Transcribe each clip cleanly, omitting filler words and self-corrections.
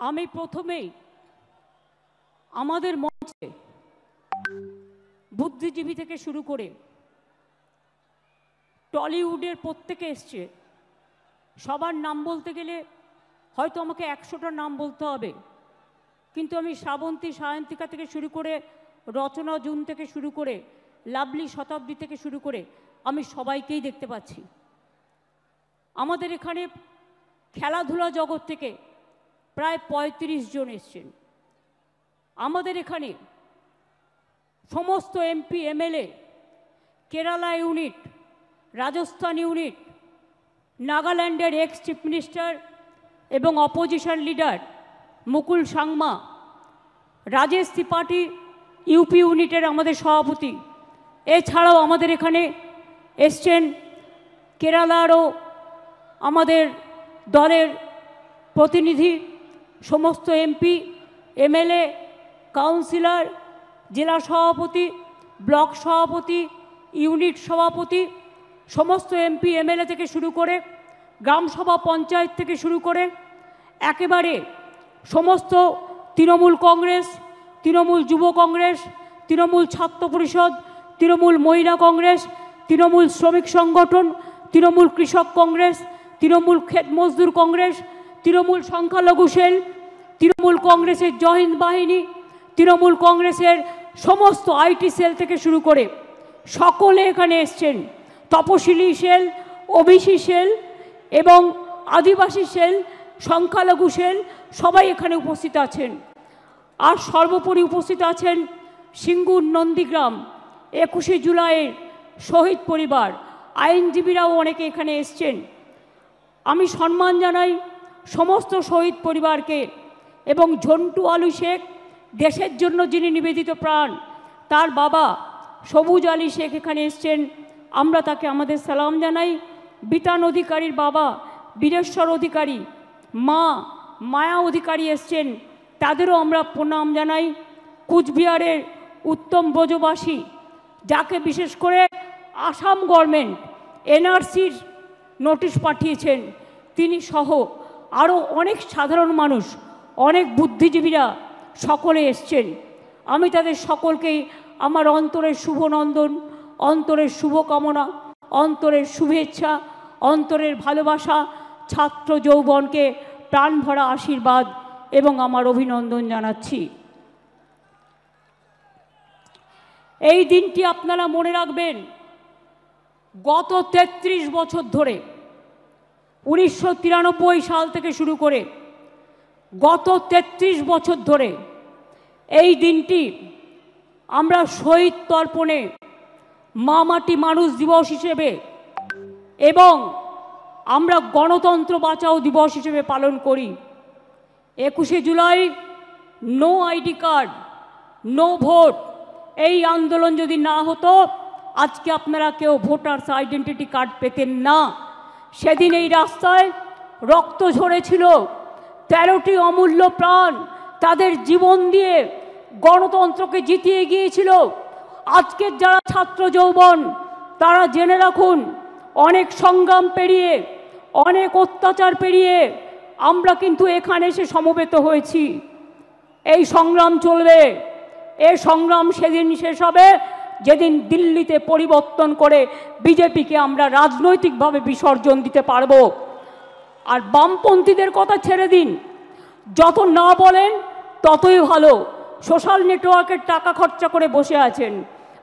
আমি প্রথমেই আমাদের মঞ্চে বুদ্ধিজীবী থেকে শুরু করে টলিউডের প্রত্যেকে এসছে, সবার নাম বলতে গেলে হয়তো আমাকে 100টা নাম বলতে হবে, কিন্তু আমি শ্রাবন্তী সায়ন্তিকা থেকে শুরু করে রচনা জুন থেকে শুরু করে লাভলি শতাব্দী থেকে শুরু করে আমি সবাইকেই দেখতে পাচ্ছি। আমাদের এখানে খেলাধুলা জগৎ থেকে প্রায় 35 জন এসছেন। আমাদের এখানে সমস্ত MP MLA, Kerala unit, Rajasthan unit, নাগাল্যান্ডের এক্স চিফ মিনিস্টার এবং অপোজিশন লিডার মুকুল সাংমা, রাজেশ ত্রিপাঠী ইউপি ইউনিটের আমাদের সভাপতি, এছাড়াও আমাদের এখানে এসছেন কেরালারও আমাদের দলের প্রতিনিধি, সমস্ত এমপি এমএলএ, কাউন্সিলর, জেলা সভাপতি, ব্লক সভাপতি, ইউনিট সভাপতি, সমস্ত এমপি এমএলএ থেকে শুরু করে গ্রামসভা পঞ্চায়েত থেকে শুরু করে একেবারে সমস্ত তৃণমূল কংগ্রেস, তৃণমূল যুব কংগ্রেস, তৃণমূল ছাত্র পরিষদ, তৃণমূল মহিলা কংগ্রেস, তৃণমূল শ্রমিক সংগঠন, তৃণমূল কৃষক কংগ্রেস, তৃণমূল ক্ষেত মজদুর কংগ্রেস, তৃণমূল সংখ্যালঘু সেল, তৃণমূল কংগ্রেসের জহিন্দ বাহিনী, তৃণমূল কংগ্রেসের সমস্ত আইটি সেল থেকে শুরু করে সকলে এখানে এসছেন। তপশিলি সেল, ওবিসি সেল এবং আদিবাসী সেল, সংখ্যালঘু সেল সবাই এখানে উপস্থিত আছেন। আর সর্বোপরি উপস্থিত আছেন সিঙ্গুর নন্দীগ্রাম 21শে জুলাইয়ের শহীদ পরিবার, আইনজীবীরাও অনেকে এখানে এসছেন। আমি সম্মান জানাই সমস্ত শহীদ পরিবারকে এবং ঝন্টু আলী শেখ, দেশের জন্য যিনি নিবেদিত প্রাণ, তার বাবা সবুজ আলী শেখ এখানে এসছেন, আমরা তাকে আমাদের সালাম জানাই। বিতান অধিকারীর বাবা বীরেশ্বর অধিকারী, মা মায়া অধিকারী এসছেন, তাদেরও আমরা প্রণাম জানাই। কুচবিহারের উত্তম ব্রজবাসী, যাকে বিশেষ করে আসাম গভর্নমেন্ট এনআরসির নোটিশ পাঠিয়েছেন, তিনি সহ আরও অনেক সাধারণ মানুষ, অনেক বুদ্ধিজীবীরা সকলে এসছেন। আমি তাদের সকলকেই আমার অন্তরের শুভনন্দন, অন্তরের শুভকামনা, অন্তরের শুভেচ্ছা, অন্তরের ভালোবাসা, ছাত্র যৌবনকে প্রাণ ভরা আশীর্বাদ এবং আমার অভিনন্দন জানাচ্ছি। এই দিনটি আপনারা মনে রাখবেন, গত 33 বছর ধরে 1993 সাল থেকে শুরু করে গত 33 বছর ধরে এই দিনটি আমরা শহীদ তর্পণে, মা মাটি মানুষ দিবস হিসেবে এবং আমরা গণতন্ত্র বাঁচাও দিবস হিসেবে পালন করি। 21শে July no ID card, no vote, এই আন্দোলন যদি না হতো আজকে আপনারা কেউ ভোটার্স আইডেন্টিটি কার্ড পেতেন না। সেদিন এই রাস্তায় রক্ত ঝরেছিল, 13টি অমূল্য প্রাণ তাদের জীবন দিয়ে গণতন্ত্রকে জিতিয়ে গিয়েছিল। আজকের যারা ছাত্র যৌবন, তারা জেনে রাখুন, অনেক সংগ্রাম পেরিয়ে, অনেক অত্যাচার পেরিয়ে আমরা কিন্তু এখানে এসে সমবেত হয়েছি। এই সংগ্রাম চলবে, এই সংগ্রাম সেদিন শেষ হবে যেদিন দিল্লিতে পরিবর্তন করে বিজেপিকে আমরা রাজনৈতিকভাবে বিসর্জন দিতে পারবো। আর বামপন্থীদের কথা ছেড়ে দিন, যত না বলেন ততই ভালো। সোশ্যাল নেটওয়ার্কের টাকা খরচা করে বসে আছেন,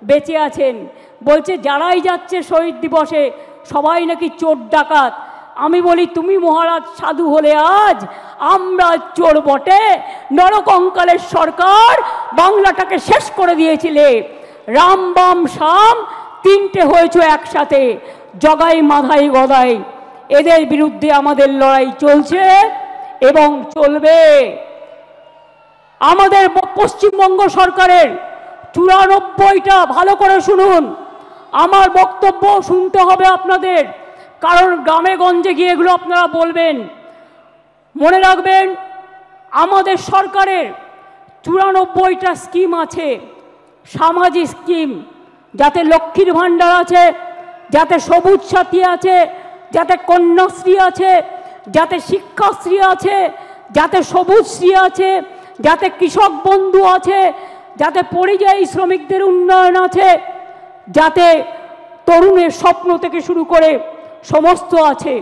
বেঁচে আছেন, বলছে যারাই যাচ্ছে শহীদ দিবসে সবাই নাকি চোর ডাকাত। আমি বলি, তুমি মহারাজ সাধু হলে আজ আমরা চোর বটে। নরকঙ্কালের সরকার বাংলাটাকে শেষ করে দিয়েছিলে, রাম বাম শাম তিনটে হয়েছে একসাথে, জগাই মাধাই গদাই। এদের বিরুদ্ধে আমাদের লড়াই চলছে এবং চলবে। আমাদের পশ্চিমবঙ্গ সরকারের 94টা, ভালো করে শুনুন, আমার বক্তব্য শুনতে হবে আপনাদের, কারণ গ্রামে গঞ্জে গিয়ে এগুলো আপনারা বলবেন। মনে রাখবেন, আমাদের সরকারের 94টা স্কিম আছে, সামাজিক স্কিম, যাতে লক্ষ্মীর ভাণ্ডার আছে, যাতে সবুজ সাথী আছে, যাতে কন্যাশ্রী আছে, যাতে শিক্ষাশ্রী আছে, যাতে সবুজশ্রী আছে, যাতে কৃষক বন্ধু আছে, যাতে পরিযায়ী শ্রমিকদের উন্নয়ন আছে, যাতে তরুণের স্বপ্ন থেকে শুরু করে সমস্ত আছে।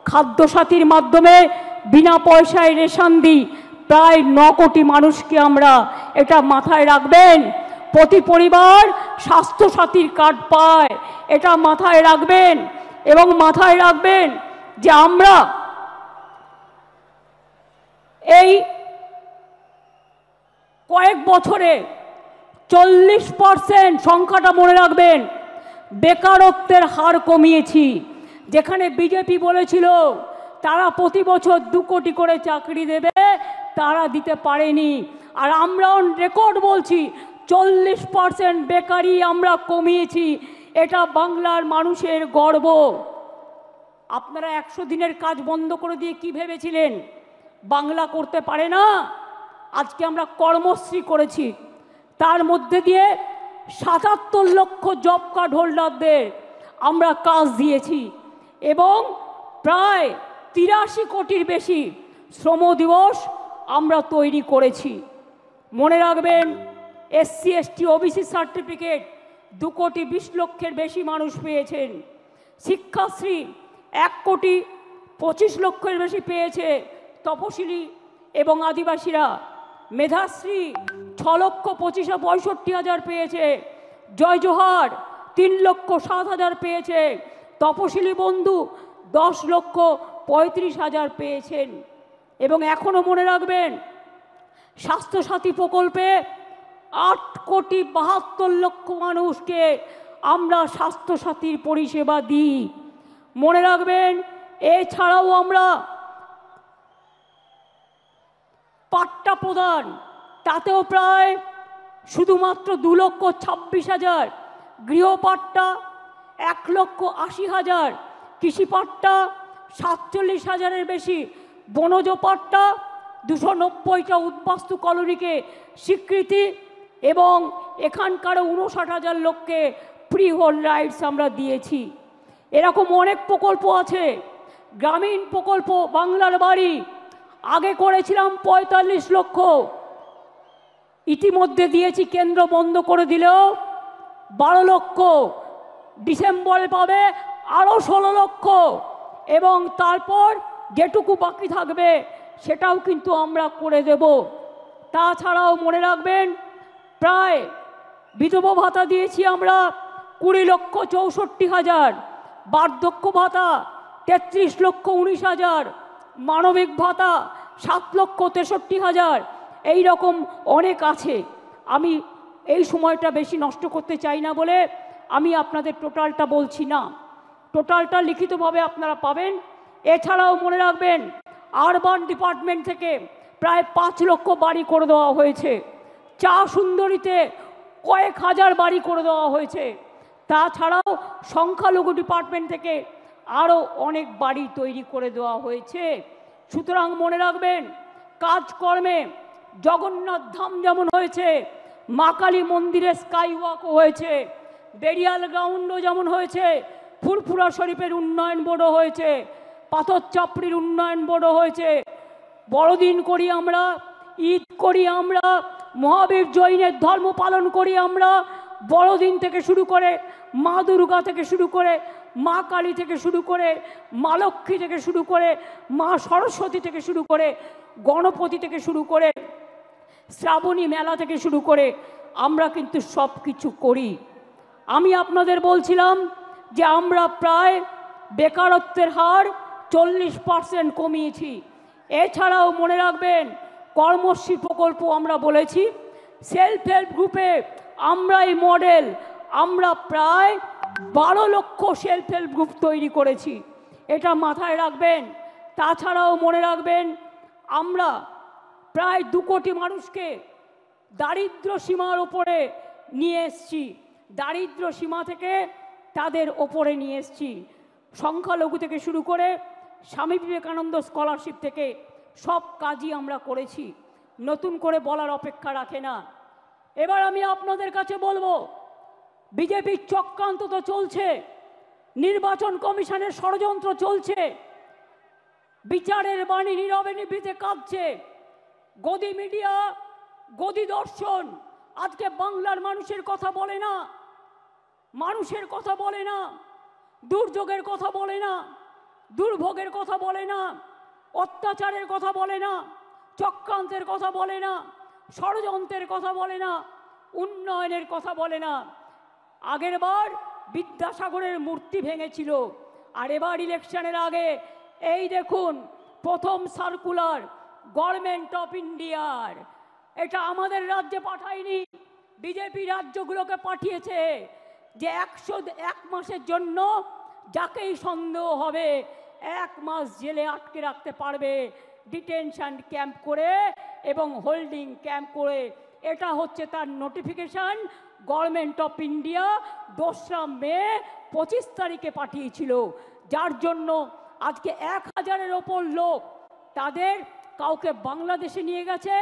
খাদ্যসাথীর মাধ্যমে বিনা পয়সায় রেশন দিই প্রায় 9 কোটি মানুষকে আমরা, এটা মাথায় রাখবেন। প্রতি পরিবার স্বাস্থ্যসাথীর কার্ড পায়, এটা মাথায় রাখবেন। এবং মাথায় রাখবেন যে আমরা এই কয়েক বছরে 40% সংখ্যাটা মনে রাখবেন, বেকারত্বের হার কমিয়েছি। যেখানে বিজেপি বলেছিল তারা প্রতি বছর 2 কোটি করে চাকরি দেবে, তারা দিতে পারেনি। আর আমরা অন রেকর্ড বলছি 40% বেকারি আমরা কমিয়েছি। এটা বাংলার মানুষের গর্ব। আপনারা 100 দিনের কাজ বন্ধ করে দিয়ে কি ভেবেছিলেন বাংলা করতে পারে না? আজকে আমরা কর্মশ্রী করেছি, তার মধ্যে দিয়ে 77 লক্ষ জব কার্ড হোল্ডারদের আমরা কাজ দিয়েছি এবং প্রায় 83 কোটির বেশি শ্রম দিবস আমরা তৈরি করেছি। মনে রাখবেন, SC ST OBC সার্টিফিকেট 2 কোটি 20 লক্ষের বেশি মানুষ পেয়েছেন। শিক্ষাশ্রী 1 কোটি 25 লক্ষের বেশি পেয়েছে তপশিলি এবং আদিবাসীরা। মেধাশ্রী 6 লক্ষ 65 হাজার পেয়েছে। জয় জোহার 3 লক্ষ 7 হাজার পেয়েছে। তপশিলি বন্ধু 10 লক্ষ 35 হাজার পেয়েছেন। এবং এখনও মনে রাখবেন, স্বাস্থ্যসাথী প্রকল্পে 8 কোটি 72 লক্ষ মানুষকে আমরা স্বাস্থ্যসাথীর পরিষেবা দিই। মনে রাখবেন, এছাড়াও আমরা পাট্টা প্রদান, তাতেও প্রায় শুধুমাত্র 2 লক্ষ 26 হাজার, গৃহপাট্টা 1 লক্ষ 80 হাজার, কৃষিপাট্টা 47 হাজারের বেশি, বনজ পাট্টা 290টা উদ্বাস্তু কলোনিকে স্বীকৃতি এবং এখানকার 59 হাজার লোককে ফ্রি হোল্ড রাইটস আমরা দিয়েছি। এরকম অনেক প্রকল্প আছে। গ্রামীণ প্রকল্প বাংলার বাড়ি আগে করেছিলাম 45 লক্ষ, ইতিমধ্যে দিয়েছি, কেন্দ্র বন্ধ করে দিলেও 12 লক্ষ, ডিসেম্বরে পাবে আরও 16 লক্ষ এবং তারপর যেটুকু বাকি থাকবে সেটাও কিন্তু আমরা করে দেব। তাছাড়াও মনে রাখবেন, প্রায় বিধবা ভাতা দিয়েছি আমরা 20 লক্ষ 64 হাজার, বার্ধক্য ভাতা 33 লক্ষ 19 হাজার, মানবিক ভাতা 7 লক্ষ 63 হাজার। এই রকম অনেক আছে। আমি এই সময়টা বেশি নষ্ট করতে চাই না বলে আমি আপনাদের টোটালটা বলছি না, টোটালটা লিখিতভাবে আপনারা পাবেন। এছাড়াও মনে রাখবেন, আরবান ডিপার্টমেন্ট থেকে প্রায় 5 লক্ষ বাড়ি করে দেওয়া হয়েছে। চা সুন্দরীতে কয়েক হাজার বাড়ি করে দেওয়া হয়েছে। তাছাড়াও সংখ্যালঘু ডিপার্টমেন্ট থেকে আরও অনেক বাড়ি তৈরি করে দেওয়া হয়েছে। সুতরাং মনে রাখবেন, কাজকর্মে জগন্নাথ ধাম যেমন হয়েছে, মা কালী মন্দিরে স্কাই ওয়াকও হয়েছে, বেরিয়াল গ্রাউন্ডও যেমন হয়েছে, ফুরফুরা শরীফের উন্নয়ন বোর্ডও হয়েছে, পাথর চাপড়ির উন্নয়ন বোর্ডও হয়েছে। বড়দিন করি আমরা, ঈদ করি আমরা, মহাবীর জৈনের ধর্ম পালন করি আমরা। বড়দিন থেকে শুরু করে মা দুর্গা থেকে শুরু করে মা কালী থেকে শুরু করে মা লক্ষ্মী থেকে শুরু করে মা সরস্বতী থেকে শুরু করে গণপতি থেকে শুরু করে শ্রাবণী মেলা থেকে শুরু করে আমরা কিন্তু সব কিছু করি। আমি আপনাদের বলছিলাম যে আমরা প্রায় বেকারত্বের হার 40% কমিয়েছি। এছাড়াও মনে রাখবেন, কর্মশ্রী প্রকল্প আমরা বলেছি, সেলফ হেল্প গ্রুপে আমরা এই মডেল, আমরা প্রায় 12 লক্ষ সেলফ হেল্প গ্রুপ তৈরি করেছি, এটা মাথায় রাখবেন। তাছাড়াও মনে রাখবেন, আমরা প্রায় 2 কোটি মানুষকে দারিদ্র সীমার ওপরে নিয়ে এসেছি, দারিদ্র সীমা থেকে তাদের ওপরে নিয়ে এসেছি। সংখ্যালঘু থেকে শুরু করে স্বামী বিবেকানন্দ স্কলারশিপ থেকে সব কাজই আমরা করেছি, নতুন করে বলার অপেক্ষা রাখে না। এবার আমি আপনাদের কাছে বলবো, বিজেপির চক্রান্ত তো চলছে, নির্বাচন কমিশনের ষড়যন্ত্র চলছে, বিচারের বাণী নীরবে নিভৃতে কাঁদছে। গদি মিডিয়া, গদি দর্শন আজকে বাংলার মানুষের কথা বলে না, মানুষের কথা বলে না, দুর্যোগের কথা বলে না, দুর্ভোগের কথা বলে না, অত্যাচারের কথা বলে না, চক্রান্তের কথা বলে না, ষড়যন্ত্রের কথা বলে না, উন্নয়নের কথা বলে না। আগের বার বিদ্যাসাগরের মূর্তি ভেঙেছিল, আর এবার ইলেকশনের আগে এই দেখুন প্রথম সার্কুলার গভর্নমেন্ট অফ ইন্ডিয়ার, এটা আমাদের রাজ্যে পাঠায়নি, বিজেপি রাজ্যগুলোকে পাঠিয়েছে, যে 101 মাসের জন্য যাকেই সন্দেহ হবে 1 মাস জেলে আটকে রাখতে পারবে, ডিটেনশন ক্যাম্প করে এবং হোল্ডিং ক্যাম্প করে। এটা হচ্ছে তার নোটিফিকেশন গভর্নমেন্ট অফ ইন্ডিয়া 2রা মে 25 তারিখে পাঠিয়েছিল, যার জন্য আজকে 1000-এর ওপর লোক, তাদের কাউকে বাংলাদেশে নিয়ে গেছে,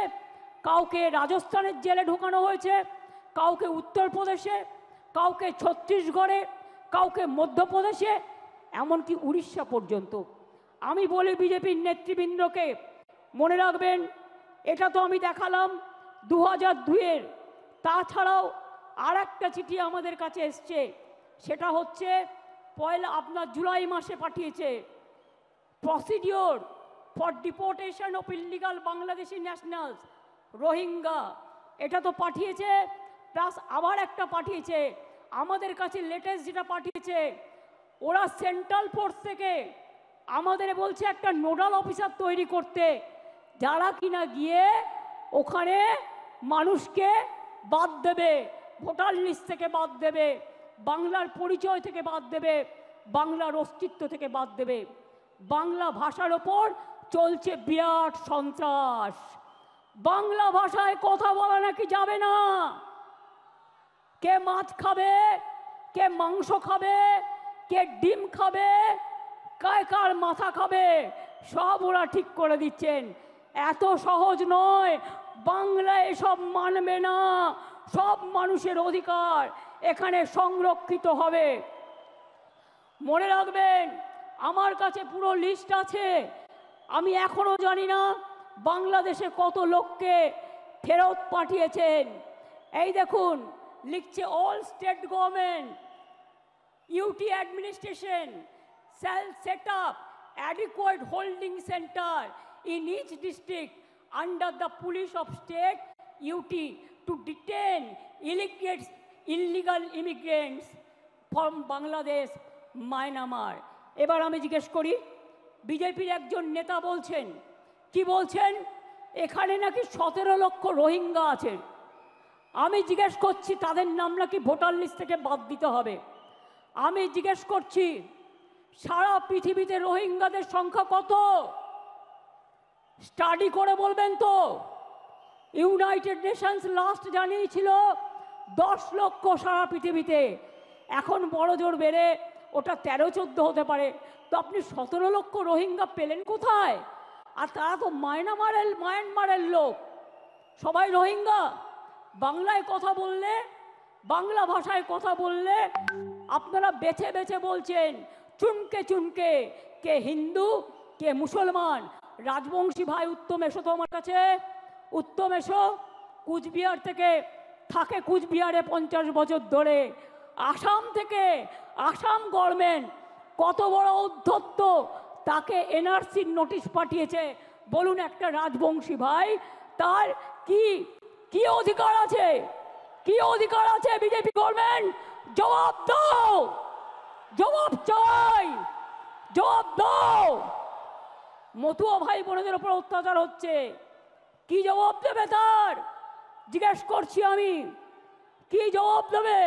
কাউকে রাজস্থানের জেলে ঢোকানো হয়েছে, কাউকে উত্তরপ্রদেশে, কাউকে ছত্তিশগড়ে, কাউকে মধ্যপ্রদেশে, এমনকি উড়িষ্যা পর্যন্ত। আমি বলি বিজেপির নেতৃবৃন্দকে, মনে রাখবেন এটা তো আমি দেখালাম 2002-এর, তাছাড়াও আর একটা চিঠি আমাদের কাছে এসছে, সেটা হচ্ছে আপনার জুলাই মাসে পাঠিয়েছে, procedure for deportation of illegal Bangladeshi nationals Rohingya, এটা তো পাঠিয়েছে, প্লাস আবার একটা পাঠিয়েছে আমাদের কাছে লেটেস্ট যেটা পাঠিয়েছে, ওরা সেন্ট্রাল ফোর্স থেকে আমাদের বলছে একটা নোডাল অফিসার তৈরি করতে, যারা কিনা গিয়ে ওখানে মানুষকে বাদ দেবে, ভোটার লিস্ট থেকে বাদ দেবে, বাংলার পরিচয় থেকে বাদ দেবে, বাংলার অস্তিত্ব থেকে বাদ দেবে। বাংলা ভাষার ওপর চলছে বিরাট সন্ত্রাস, বাংলা ভাষায় কথা বলা নাকি যাবে না, কে মাছ খাবে, কে মাংস খাবে, কে ডিম খাবে, কার মাথা খাবে, সব ওরা ঠিক করে দিচ্ছেন। এত সহজ নয়, বাংলা এসব মানবে না, সব মানুষের অধিকার এখানে সংরক্ষিত হবে। মনে রাখবেন আমার কাছে পুরো লিস্ট আছে, আমি এখনো জানি না বাংলাদেশে কত লোককে ফেরত পাঠিয়েছেন। এই দেখুন লিখছে, all state government UT administration shall set up adequate holding center in each district under the police of state UT to detain illegal immigrants from Bangladesh, Myanmar. এবার আমি জিজ্ঞেস করি, বিজেপির একজন নেতা বলছেন, কি বলছেন, এখানে নাকি 17 লক্ষ রোহিঙ্গা আছে। আমি জিজ্ঞেস করছি তাদের নাম নাকি ভোটার লিস্ট থেকে বাদ দিতে হবে। আমি জিজ্ঞেস করছি সারা পৃথিবীতে রোহিঙ্গাদের সংখ্যা কত, স্টাডি করে বলবেন তো। ইউনাইটেড নেশনস লাস্ট জানিয়েছিল 10 লক্ষ সারা পৃথিবীতে, এখন বড় জোর বেড়ে ওটা 13-14 হতে পারে। তো আপনি 17 লক্ষ রোহিঙ্গা পেলেন কোথায়? আর তারা তো মায়ানমারের লোক, সবাই রোহিঙ্গা। বাংলায় কথা বললে, বাংলা ভাষায় কথা বললে আপনারা বেছে বেছে বলছেন, চুনকে চুনকে, কে হিন্দু কে মুসলমান। রাজবংশী ভাই উত্তম এসো তো আমার কাছে, উত্তম এসো, কুচবিহার থেকে থাকে, কুচবিহারে 50 বছর ধরে। আসাম থেকে, আসাম গভর্নমেন্ট কত বড় উদ্ধত্ত, তাকে এনআরসির নোটিশ পাঠিয়েছে। বলুন একটা রাজবংশী ভাই তার কি কি অধিকার আছে, কি অধিকার আছে? বিজেপি গভর্নমেন্ট জবাব দাও, জবাব চাই, জবাব দাও। মতুয়া ভাই বোনদের উপর অত্যাচার হচ্ছে, কি জবাব দেবে তার? জিজ্ঞেস করছি আমি, কি জবাব দেবে?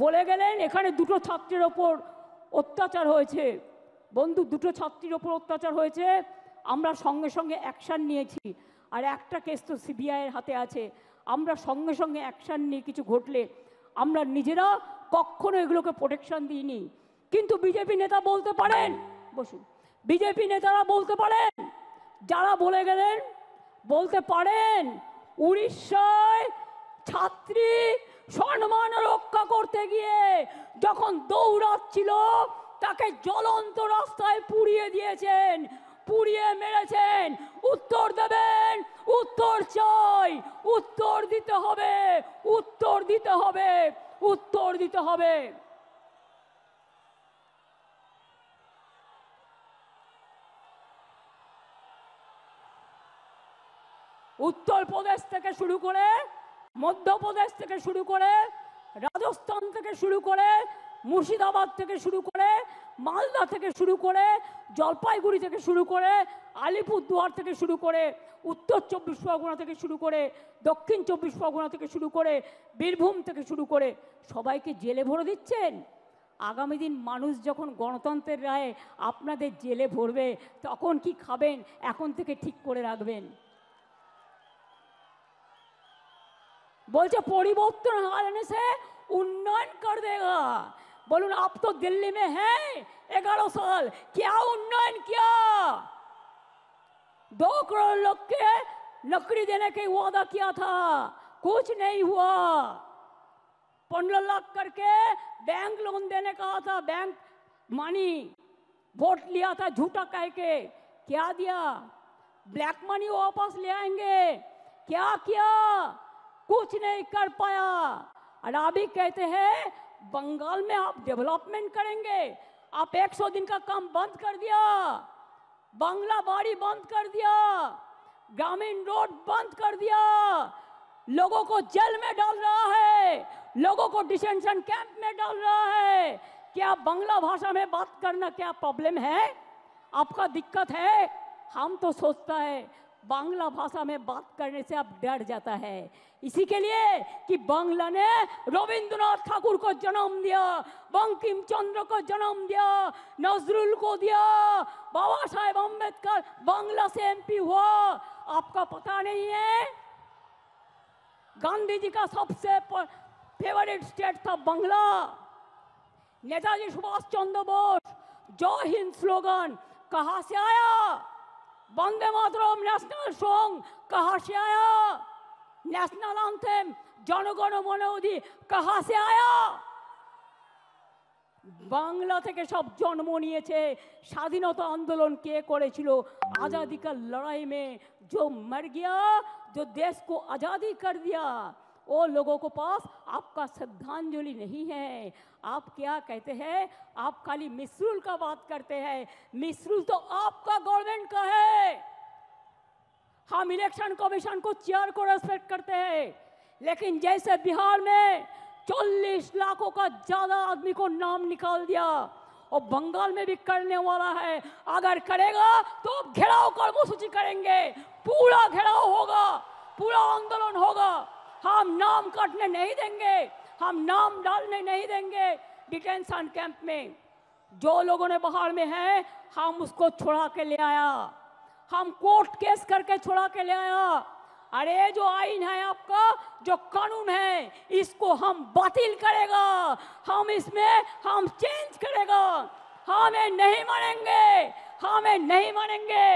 বলে গেলেন এখানে 2টো ছাত্রের ওপর অত্যাচার হয়েছে। বন্ধু, 2টো ছাত্রীর ওপর অত্যাচার হয়েছে, আমরা সঙ্গে সঙ্গে অ্যাকশান নিয়েছি। আর একটা কেস তো সিবিআইয়ের হাতে আছে, আমরা সঙ্গে সঙ্গে অ্যাকশান নিয়ে কিছু ঘটলে আমরা নিজেরা কখনো এগুলোকে প্রোটেকশন দিইনি। কিন্তু বিজেপি নেতা বলতে পারেন, বসুন, বিজেপি নেতারা বলতে পারেন, যারা বলে গেলেন বলতে পারেন উড়িষ্যায় ছাত্রী সম্মান রক্ষা করতে গিয়ে যখন দৌড়াচ্ছিল তাকে জ্বলন্ত রাস্তায় পুড়িয়ে দিয়েছেন। পুড়িয়ে মেরেছেন, উত্তর দেবেন। উত্তর চাই, উত্তর দিতে হবে, উত্তর দিতে হবে, উত্তর দিতে হবে। উত্তরপ্রদেশ থেকে শুরু করে, মধ্যপ্রদেশ থেকে শুরু করে, রাজস্থান থেকে শুরু করে, মুর্শিদাবাদ থেকে শুরু করে, মালদা থেকে শুরু করে, জলপাইগুড়ি থেকে শুরু করে, আলিপুরদুয়ার থেকে শুরু করে, উত্তর 24 পরগনা থেকে শুরু করে, দক্ষিণ 24 পরগনা থেকে শুরু করে, বীরভূম থেকে শুরু করে সবাইকে জেলে ভরে দিচ্ছেন। আগামী দিন মানুষ যখন গণতন্ত্রের রায়ে আপনাদের জেলে ভরবে তখন কি খাবেন এখন থেকে ঠিক করে রাখবেন। बोलते परिवर्तन आने से उन्नयन कर देगा। बोलून आप तो दिल्ली में हैं 11 साल, क्या उन्नयन किया? 2 करोड़ लोग के नौकरी देने के वादा किया था, कुछ नहीं हुआ। 15 लाख करके बैंक लोन देने का था, बैंक मनी वोट लिया था झूठा कह के, क्या दिया? ब्लैक मनी वापस ले आएंगे, क्या किया? कुछ नहीं कर पाया। और अभी कहते हैं बंगाल में आप डेवलपमेंट करेंगे, आप 100 दिन का काम बंद कर दिया, बांग्ला बाड़ी बंद कर दिया, ग्रामीण रोड बंद कर दिया, लोगों को जेल में डाल रहा है, लोगों को डिटेंशन कैंप में डाल रहा है। क्या बांग्ला भाषा में बात करना क्या प्रॉब्लम है? आपका दिक्कत है? हम तो सोचता है बांग्ला भाषा में बात करने से आप डर जाता है, इसी के लिए कि बांग्ला ने रविंद्रनाथ ठाकुर को जन्म दिया, बंकिम चंद्र को जन्म दिया, नजरुल को दिया, बाबा साहेब अम्बेडकर बांग्ला से एमपी हुआ। आपका पता नहीं है? गांधी जी का सबसे फेवरेट स्टेट था बांग्ला। नेताजी सुभाष चंद्र बोस जय हिंद स्लोगन कहां से आया? वंदे मातरम नेशनल सॉन्ग कहां से आया? नेशनल एंथम जनगण मन अधि कहां से आया? बांग्ला থেকে সব জন্ম নিয়েছে। স্বাধীনতা आंदोलन কে করেছিল? आजादी का लड़ाई में जो मर गया, जो देश को आजादी कर दिया, वो लोगों को पास आपका श्रद्धांजलि नहीं है। आप क्या कहते हैं? आप खाली मिसरूल का बात करते हैं। मिसरूल तो आपका गवर्नमेंट का है। हम इलेक्शन कमीशन को चेयर को रेस्पेक्ट करते हैं, लेकिन जैसे बिहार में 40 लाखों का ज्यादा आदमी को नाम निकाल दिया और बंगाल में भी करने वाला है। अगर करेगा तो घेराव कर्मसूची करेंगे, पूरा घेराव होगा, पूरा आंदोलन होगा। हम नाम काटने नहीं देंगे, हम नाम डालने नहीं देंगे डिटेंशन कैंप में। जो लोगों ने बाहर में है हम उसको छुड़ा के ले आया, हम कोर्ट केस करके छुड़ा के ले आया। अरे जो आईन है आपका, जो कानून है, इसको हम बातिल करेगा, हम इसमें हम चेंज करेगा। हमें नहीं मानेंगे, हमें नहीं मानेंगे,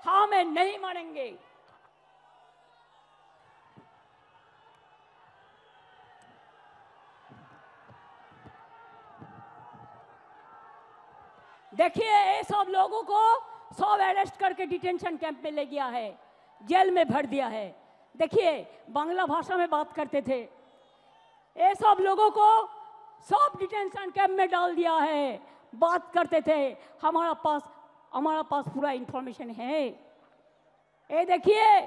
हमें नहीं मानेंगे। देखिए ये सब लोगों को सब अरेस्ट करके डिटेंशन कैंप में ले गया है, जेल में भर दिया है। देखिए बांग्ला भाषा में बात करते थे, ये सब लोगों को सब डिटेंशन कैंप में डाल दिया है। बात करते थे, हमारा पास पूरा इंफॉर्मेशन है। ये देखिए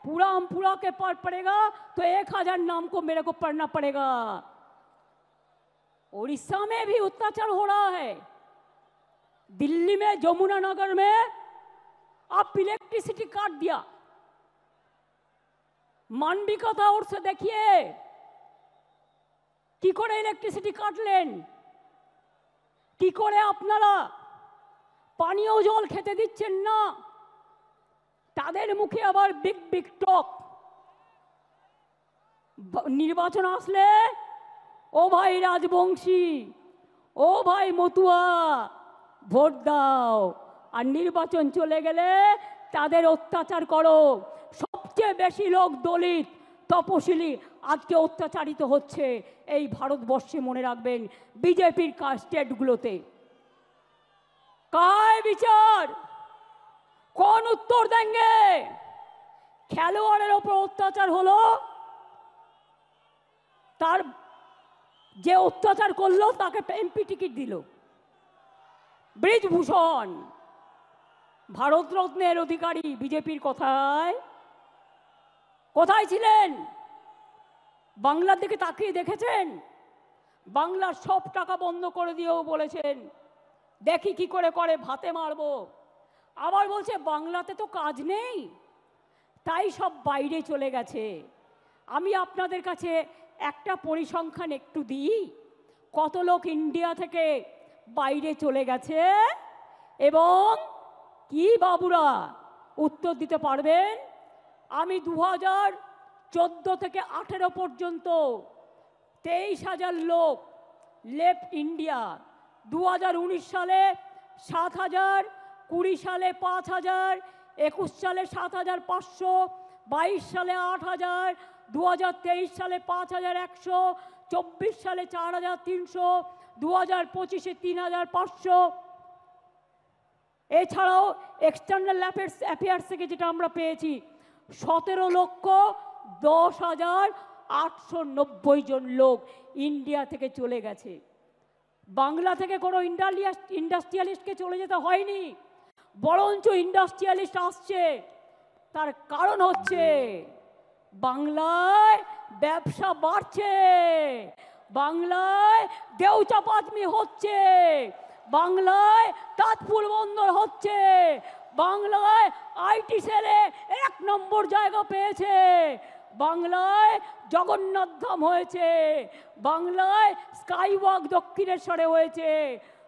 पूरा हम पूरा के पढ़ेगा तो 1000 नाम को मेरे को पढ़ना पड़ेगा। उड़ीसा में भी अत्याचार हो रहा है। दिल्ली में जमुना नगर में आप इलेक्ट्रिसिटी काट दिया। मानविकता और से देखिए কি করে ইলেকট্রিসিটি কাটলেন, কি করে আপনারা পানীয় জল খেতে দিচ্ছেন না। তাদের মুখে আবার বিগ বিগ টক। নির্বাচন আসলে ও ভাই রাজবংশী, ও ভাই মতুয়া ভোট দাও, আর নির্বাচন চলে গেলে তাদের অত্যাচার করো। সবচেয়ে বেশি লোক দলিত তপশিলি আজকে অত্যাচারিত হচ্ছে এই ভারতবর্ষে, মনে রাখবেন বিজেপির স্টেটগুলোতে। কায় বিচার कौन उत्तर देंगे? খেলোয়াড়ের ওপর অত্যাচার হলো, তার যে অত্যাচার করলো তাকে এমপি টিকিট দিল। ব্রিজভূষণ ভারতরত্নের অধিকারী বিজেপির কথায় কোথায় ছিলেন? বাংলার দিকে তাকিয়ে দেখেছেন? বাংলার সব টাকা বন্ধ করে দিয়েও বলেছেন দেখি কি করে করে ভাতে মারবো। আবার বলছে বাংলাতে তো কাজ নেই, তাই সব বাইরে চলে গেছে। আমি আপনাদের কাছে একটা পরিসংখ্যান একটু দিই, কত লোক ইন্ডিয়া থেকে বাইরে চলে গেছে এবং কি বাবুরা উত্তর দিতে পারবেন? আমি 2014 থেকে 18 পর্যন্ত 23,000 লোক লেফট ইন্ডিয়া। 2019 সালে 7,000, 20 সালে 5,000, 21 সালে 7,500, 22 সালে 8,000, 2023 সালে 5,100, 24 সালে 4,300, 2025-এ 3,500। এছাড়াও এক্সটার্নাল অ্যাফেয়ার্স থেকে যেটা আমরা পেয়েছি 17,10,890 জন লোক ইন্ডিয়া থেকে চলে গেছে। বাংলা থেকে কোনো ইন্ডাস্ট্রিয়ালিস্টকে চলে যেতে হয়নি, বরঞ্চ ইন্ডাস্ট্রিয়ালিস্ট আসছে। তার কারণ হচ্ছে বাংলায় ব্যবসা বাড়ছে, বাংলায় দেউচাপাচমি হচ্ছে, বাংলায় তাজপুর বন্দর হচ্ছে, বাংলায় আইটি সেলে 1 নম্বর জায়গা পেয়েছে, বাংলায় জগন্নাথ ধাম হয়েছে, বাংলায় স্কাইওয়াক দক্ষিণেশ্বরে হয়েছে,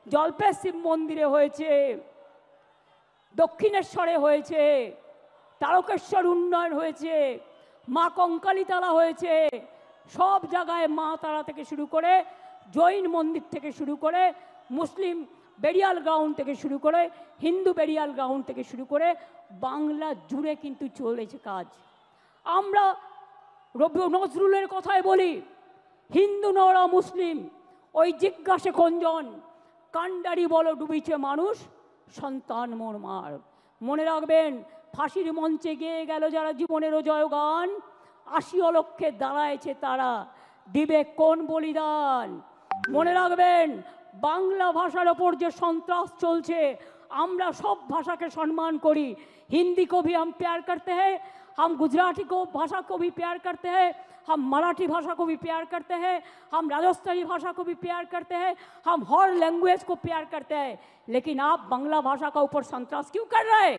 জল্পেশ শিব মন্দিরে হয়েছে, দক্ষিণেশ্বরে হয়েছে, তারকেশ্বর উন্নয়ন হয়েছে, মা কঙ্কালীতলা হয়েছে। সব জায়গায় মা তারা থেকে শুরু করে, জৈন মন্দির থেকে শুরু করে, মুসলিম বেরিয়াল গ্রাউন্ড থেকে শুরু করে, হিন্দু বেরিয়াল গ্রাউন্ড থেকে শুরু করে বাংলা জুড়ে কিন্তু চলেছে কাজ। আমরা রবি নজরুলের কথায় বলি, হিন্দু নরা মুসলিম ওই জিজ্ঞাসে কোনজন, কান্ডারি বলো ডুবিছে মানুষ, সন্তান মোর মার। মনে রাখবেন, ফাঁসির মঞ্চে গেয়ে গেল যারা জীবনেরও জয়গান, 80 অলক্ষে দাঁড়ায়ছে তারা, দিবে কোন বলিদান। মনে রাখবেন, বাংলা ভাষার ওপর যে সন্ত্রাস চলছে, আমরা সব ভাষাকে সম্মান করি। हिंदी को भी हम प्यार करते हैं, हम गुजराती को भाषा को भी प्यार करते हैं, हम मराठी भाषा को भी प्यार करते हैं, हम राजस्थानी भाषा को भी प्यार करते हैं, हम हर लैंग्वेज को प्यार करते हैं। लेकिन आप बांग्ला भाषा का ऊपर संतरास क्यों कर रहे?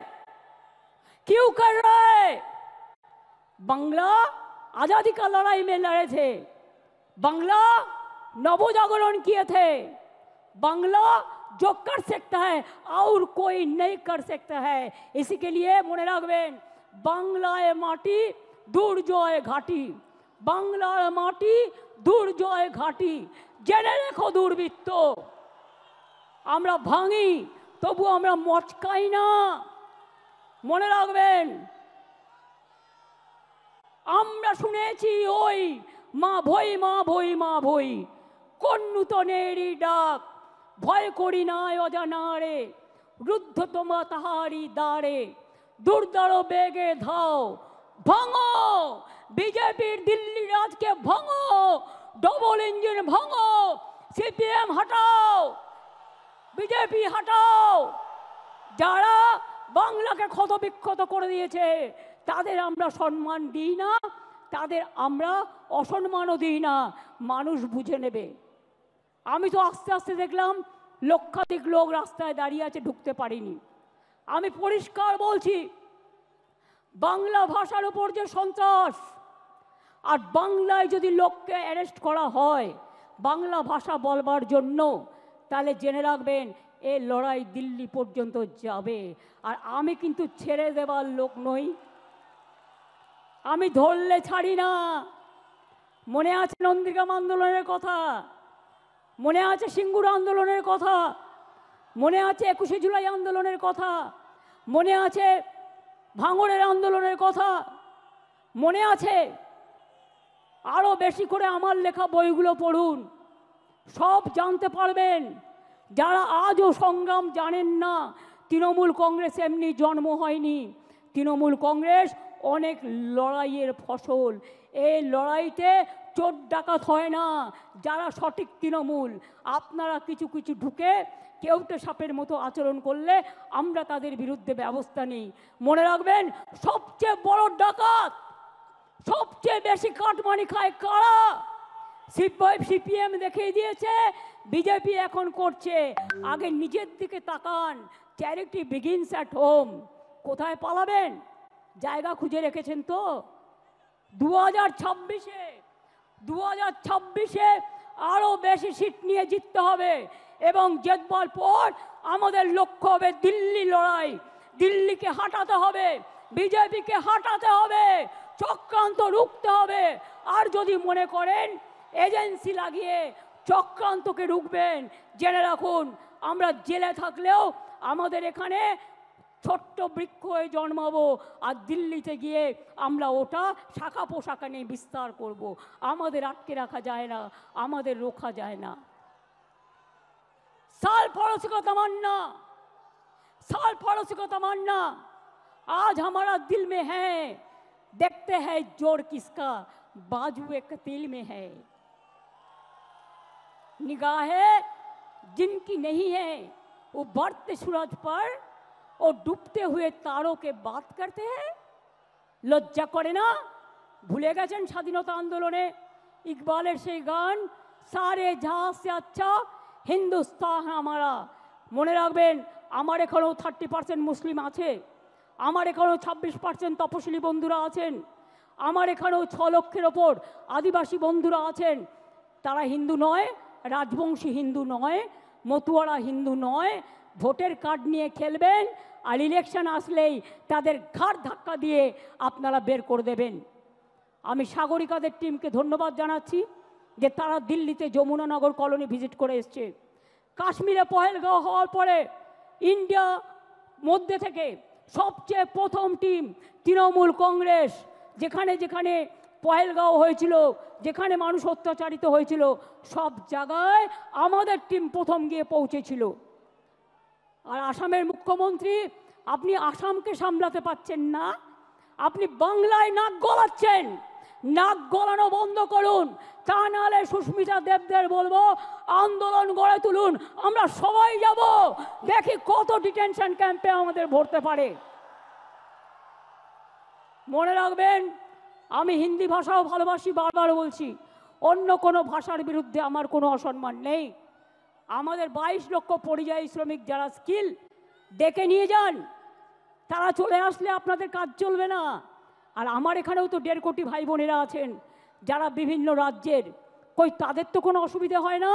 क्यों कर रहे? बांग्ला आज़ादी का लड़ाई में लड़े थे, बांग्ला नवजागरण किए थे, बांग्ला जो कर सकता है और कोई नहीं कर सकता है। इसी के लिए मने राखबेन, बांग्लाय माटी दुर्जय घाटी, बांग्लार माटी दुर्जय घाटी। जेने रेखो दुर्बृत्त, आमरा भांगी तबु आमरा मचकाई ना। मने राखबेन, आमरा शुनेছি ওই মা ভই মা ভই মা ভই, কোন নূতনেরই ডাক, ভয় করি না অজানারে, রুদ্ধ তোমা তাহারি দ্বারে, দুর্দার বেগে ধাও, ভাঙো বিজেপির দিল্লি রাজকে, ভাঙো ডবল ইঞ্জিন, ভাঙো সিপিএম হটাও, বিজেপি হটাও। যারা বাংলাকে ক্ষতবিক্ষত করে দিয়েছে তাদের আমরা সম্মান দিই না, তাদের আমরা অসম্মানও দিই না, মানুষ বুঝে নেবে। আমি তো আস্তে আস্তে দেখলাম লক্ষাধিক লোক রাস্তায় দাঁড়িয়ে আছে, ঢুকতে পারিনি। আমি পরিষ্কার বলছি, বাংলা ভাষার উপর যে সন্ত্রাস, আর বাংলায় যদি লোককে অ্যারেস্ট করা হয় বাংলা ভাষা বলবার জন্য, তাহলে জেনে রাখবেন এই লড়াই দিল্লি পর্যন্ত যাবে। আর আমি কিন্তু ছেড়ে দেবার লোক নই, আমি ধরলে ছাড়ি না। মনে আছে নন্দীগ্রাম আন্দোলনের কথা, মনে আছে সিঙ্গুর আন্দোলনের কথা, মনে আছে 21শে জুলাই আন্দোলনের কথা, মনে আছে ভাঙড়ের আন্দোলনের কথা, মনে আছে। আরও বেশি করে আমার লেখা বইগুলো পড়ুন, সব জানতে পারবেন। যারা আজও সংগ্রাম জানেন না তৃণমূল কংগ্রেস এমনি জন্ম হয়নি, তৃণমূল কংগ্রেস অনেক লড়াইয়ের ফসল। এই লড়াইতে চোর ডাকাত হয় না যারা সঠিক তৃণমূল। আপনারা কিছু কিছু ঢুকে কেউটে সাপের মতো আচরণ করলে আমরা তাদের বিরুদ্ধে ব্যবস্থা নিই। মনে রাখবেন, সবচেয়ে বড় ডাকাত, সবচেয়ে বেশি কাটমানি খায় কারা? সিপিএম দেখিয়ে দিয়েছে, বিজেপি এখন করছে। আগে নিজের দিকে তাকান। Charity begins at home. কোথায় পালাবেন? জায়গা খুঁজে রেখেছেন তো? 2026-এ আরো বেশি সিট নিয়ে জিততে হবে এবং জেতবার পর আমাদের লক্ষ্য হবে দিল্লি লড়াই। দিল্লিকে হাঁটাতে হবে, বিজেপিকে হাঁটাতে হবে, চক্রান্ত রুখতে হবে। আর যদি মনে করেন এজেন্সি লাগিয়ে চক্রান্তকে রুখবেন, জেনে রাখুন আমরা জেলে থাকলেও আমাদের এখানে ছোট্ট বৃক্ষ হয়ে জন্মাবো, আর দিল্লিতে গিয়ে আমরা ওটা শাখা পোশাখা নিয়ে বিস্তার করব। আমাদের আটকে রাখা যায় না, আমাদের রোখা যায় না। साल पड़ोसी को तमन्ना, साल पड़ोसी को तमन्ना आज हमारा दिल में है। देखते हैं जोर किसका बाजुए कतील में है। निगाहें जिनकी नहीं है वो बढ़ते सूरज पर और डूबते हुए तारों के बात करते हैं। लज्जा करे ना? भूले गए स्वाधीनता आंदोलने इकबालेर से गान, सारे जहां से अच्छा हिंदुस्तान हमारा। মনে রাখবেন, আমার এখানেও 30% মুসলিম আছে, আমার এখানেও 26% তপশিলি বন্ধুরা আছেন, আমার এখানেও 6 লক্ষের ওপর আদিবাসী বন্ধুরা আছেন। তারা হিন্দু নয়, রাজবংশী হিন্দু নয়, মতুয়ারা হিন্দু নয়। ভোটের কার্ড নিয়ে খেলবেন আর ইলেকশন আসলেই তাদের ঘাড় ধাক্কা দিয়ে আপনারা বের করে দেবেন। আমি সাগরিকাদের টিমকে ধন্যবাদ জানাচ্ছি যে তারা দিল্লিতে যমুনানগর কলোনি ভিজিট করে এসছে। কাশ্মীরে পহেলগাঁও হওয়ার পরে ইন্ডিয়া মধ্যে থেকে সবচেয়ে প্রথম টিম তৃণমূল কংগ্রেস। যেখানে যেখানে পহেলগাঁও হয়েছিল, যেখানে মানুষ অত্যাচারিত হয়েছিল, সব জায়গায় আমাদের টিম প্রথম গিয়ে পৌঁছেছিল। আর আসামের মুখ্যমন্ত্রী, আপনি আসামকে সামলাতে পারছেন না, আপনি বাংলায় নাক গলাচ্ছেন। নাক গলানো বন্ধ করুন, তা নাহলে সুস্মিতা দেবদের বলবো আন্দোলন গড়ে তুলুন। আমরা সবাই যাব, দেখি কত ডিটেনশন ক্যাম্পে আমাদের ভরতে পারে। মনে রাখবেন, আমি হিন্দি ভাষাও ভালোবাসি, বারবার বলছি, অন্য কোনো ভাষার বিরুদ্ধে আমার কোনো অসম্মান নেই। আমাদের 22 লক্ষ পরিযায়ী শ্রমিক যারা স্কিল, ডেকে নিয়ে যান। তারা চলে আসলে আপনাদের কাজ চলবে না। আর আমার এখানেও তো 1.5 কোটি ভাই বোনেরা আছেন যারা বিভিন্ন রাজ্যের, কই তাদের তো কোনো অসুবিধা হয় না?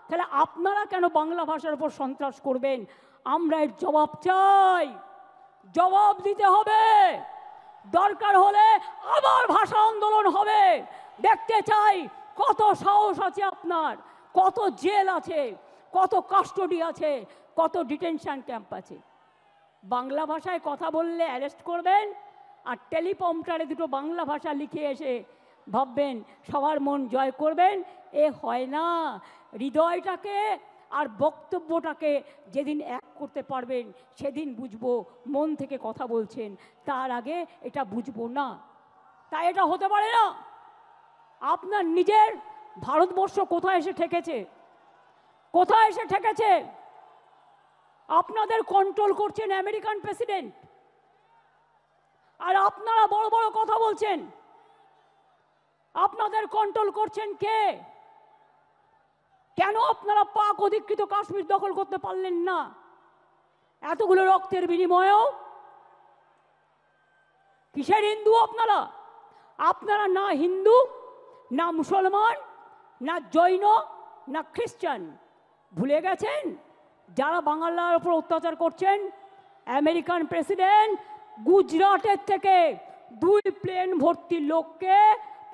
তাহলে আপনারা কেন বাংলা ভাষার উপর সন্ত্রাস করবেন? আমরা এর জবাব চাই, জবাব দিতে হবে। দরকার হলে আবার ভাষা আন্দোলন হবে। দেখতে চাই কত সাহস আছে আপনার, কত জেল আছে, কত কাস্টডি আছে, কত ডিটেনশন ক্যাম্প আছে। বাংলা ভাষায় কথা বললে অ্যারেস্ট করবেন, আর টেলিপ্রম্পটারে দুটো বাংলা ভাষা লিখে এসে ভাববেন সবার মন জয় করবেন। এ হয় না। হৃদয়টাকে আর বক্তব্যটাকে যেদিন এক করতে পারবেন সেদিন বুঝবো মন থেকে কথা বলছেন, তার আগে এটা বুঝবো না। তাই এটা হতে পারে না। আপনার নিজের ভারতবর্ষ কোথায় এসে ঠেকেছে? কোথায় এসে ঠেকেছে? আপনাদের কন্ট্রোল করছেন আমেরিকান প্রেসিডেন্ট, আর আপনারা বড় বড় কথা বলছেন। আপনাদের কন্ট্রোল করছেন কে? কেন আপনারা পাক অধিকৃত কাশ্মীর দখল করতে পারলেন না এতগুলো রক্তের বিনিময়েও? কিসের হিন্দু আপনারা? আপনারা না হিন্দু, না মুসলমান, না জৈন, না খ্রিস্টান। ভুলে গেছেন যারা বাংলার উপর অত্যাচার করছেন? আমেরিকান প্রেসিডেন্ট গুজরাটের থেকে 2 প্লেন ভর্তি লোককে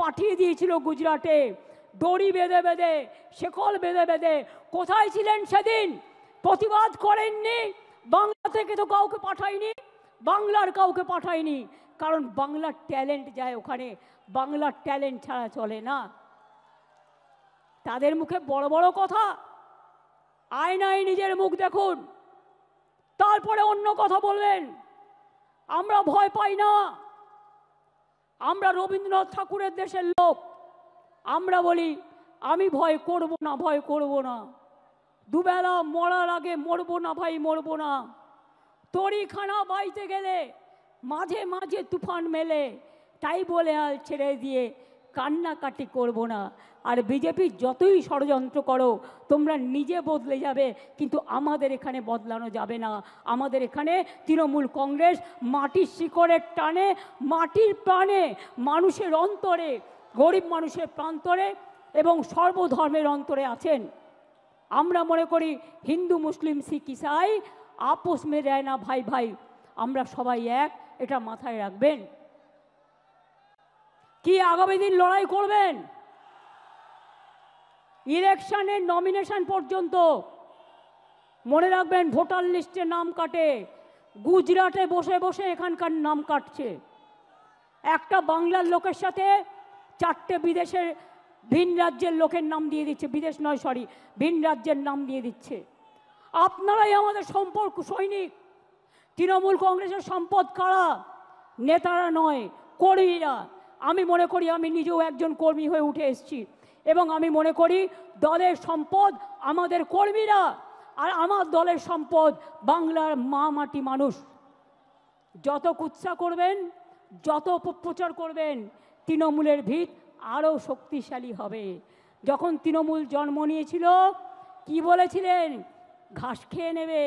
পাঠিয়ে দিয়েছিল গুজরাটে, দড়ি বেঁধে বেঁধে, শেকল বেঁধে বেঁধে। কোথায় ছিলেন সেদিন? প্রতিবাদ করেননি। বাংলা থেকে তো কাউকে পাঠায়নি, বাংলার কাউকে পাঠায়নি, কারণ বাংলার ট্যালেন্ট যায় ওখানে। বাংলার ট্যালেন্ট ছাড়া চলে না। তাদের মুখে বড় বড় কথা, আয়নায় নিজের মুখ দেখুন। তারপরে অন্য কথা বলবেন। আমরা ভয় পাই না, আমরা রবীন্দ্রনাথ ঠাকুরের দেশের লোক। আমরা বলি আমি ভয় করব না, ভয় করব না, দুবেলা মরার আগে মরবো না ভাই, মরবো না। তরিখানা বাইতে গেলে মাঝে মাঝে তুফান মেলে, তাই বলে আর ছেড়ে দিয়ে কান্নাকাটি করব না। আর বিজেপির যতই ষড়যন্ত্র করো তোমরা নিজে বদলে যাবে, কিন্তু আমাদের এখানে বদলানো যাবে না। আমাদের এখানে তৃণমূল কংগ্রেস মাটির শিকড়ের টানে, মাটির প্রাণে, মানুষের অন্তরে, গরিব মানুষের প্রান্তরে এবং সর্বধর্মের অন্তরে আছেন। আমরা মনে করি হিন্দু মুসলিম শিখ ইসাই আপোষ মে দেয় না ভাই ভাই, আমরা সবাই এক, এটা মাথায় রাখবেন। কি আগামী দিন লড়াই করবেন? ইলেকশনের নমিনেশন পর্যন্ত মনে রাখবেন, ভোটার লিস্টে নাম কাটে, গুজরাটে বসে বসে এখানকার নাম কাটছে। একটা বাংলার লোকের সাথে 4টে বিদেশের ভিন রাজ্যের লোকের নাম দিয়ে দিচ্ছে, বিদেশ নয় সরি, ভিন রাজ্যের নাম দিয়ে দিচ্ছে। আপনারাই আমাদের সম্পর্ক সৈনিক। তৃণমূল কংগ্রেসের সম্পদ কারা? নেতারা নয়, কর্মীরা। আমি মনে করি, আমি নিজেও একজন কর্মী হয়ে উঠে এসেছি, এবং আমি মনে করি দলের সম্পদ আমাদের কর্মীরা, আর আমার দলের সম্পদ বাংলার মা মাটি মানুষ। যত কুৎসা করবেন, যত অপপ্রচার করবেন, তৃণমূলের ভিত আরও শক্তিশালী হবে। যখন তৃণমূল জন্ম নিয়েছিল কি বলেছিলেন? ঘাস খেয়ে নেবে,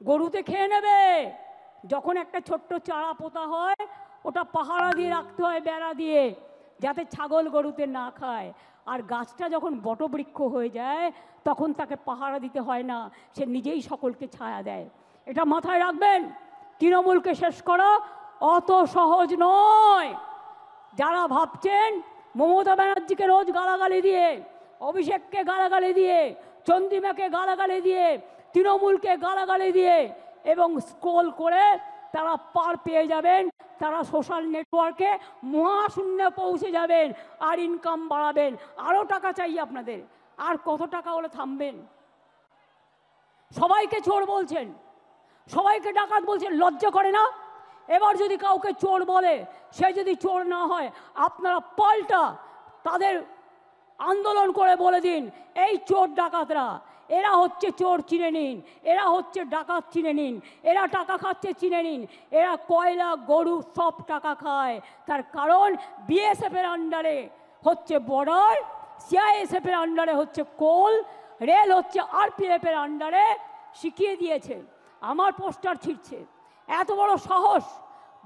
গরুতে খেয়ে নেবে। যখন একটা ছোট্ট চারা পোতা হয় ওটা পাহারা দিয়ে রাখতে হয়, বেড়া দিয়ে, যাতে ছাগল গরুতে না খায়। আর গাছটা যখন বটবৃক্ষ হয়ে যায় তখন তাকে পাহারা দিতে হয় না, সে নিজেই সকলকে ছায়া দেয়। এটা মাথায় রাখবেন। তৃণমূলকে শেষ করা অত সহজ নয়। যারা ভাবছেন মমতা ব্যানার্জিকে রোজ গালাগালি দিয়ে, অভিষেককে গালাগালি দিয়ে, চন্দ্রিমাকে গালাগালি দিয়ে, তৃণমূলকে গালাগালি দিয়ে এবং স্ক্রোল করে তারা পার পেয়ে যাবেন, তারা সোশ্যাল নেটওয়ার্কে মহাশূন্যে পৌঁছে যাবেন আর ইনকাম বাড়াবেন। আরও টাকা চাই আপনাদের, আর কত টাকা হলে থামবেন? সবাইকে চোর বলছেন, সবাইকে ডাকাত বলছেন, লজ্জা করে না? এবার যদি কাউকে চোর বলে, সে যদি চোর না হয়, আপনারা পাল্টা তাদের আন্দোলন করে বলে দিন, এই চোর ডাকাতরা, এরা হচ্ছে চোর, চিনে নিন। এরা হচ্ছে ডাকাত, চিনে নিন। এরা টাকা খাচ্ছে, চিনে নিন। এরা কয়লা, গরু সব টাকা খায়। তার কারণ বিএসএফের আন্ডারে হচ্ছে বর্ডার, সিআইএসএফের আন্ডারে হচ্ছে কোল, রেল হচ্ছে আরপিএফের আন্ডারে। শিখিয়ে দিয়েছে, আমার পোস্টার ছিঁড়ছে। এত বড় সাহস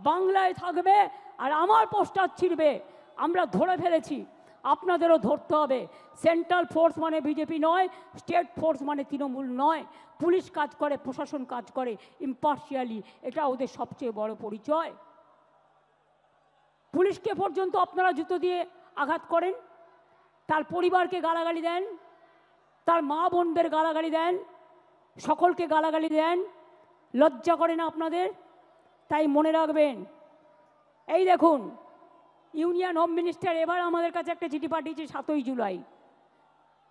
বাংলায় থাকবে আর আমার পোস্টার ছিঁড়বে? আমরা ধরে ফেলেছি, আপনাদেরও ধরতে হবে। সেন্ট্রাল ফোর্স মানে বিজেপি নয়, স্টেট ফোর্স মানে তৃণমূল নয়। পুলিশ কাজ করে, প্রশাসন কাজ করে ইম্পার্শিয়ালি, এটা ওদের সবচেয়ে বড় পরিচয়। পুলিশকে পর্যন্ত আপনারা জুতো দিয়ে আঘাত করেন, তার পরিবারকে গালাগালি দেন, তার মা বোনদের গালাগালি দেন, সকলকে গালাগালি দেন। লজ্জা করে না আপনাদের? তাই মনে রাখবেন, এই দেখুন, ইউনিয়ন হোম মিনিস্টার এবার আমাদের কাছে একটা চিঠি পাঠিয়েছে 7ই জুলাই,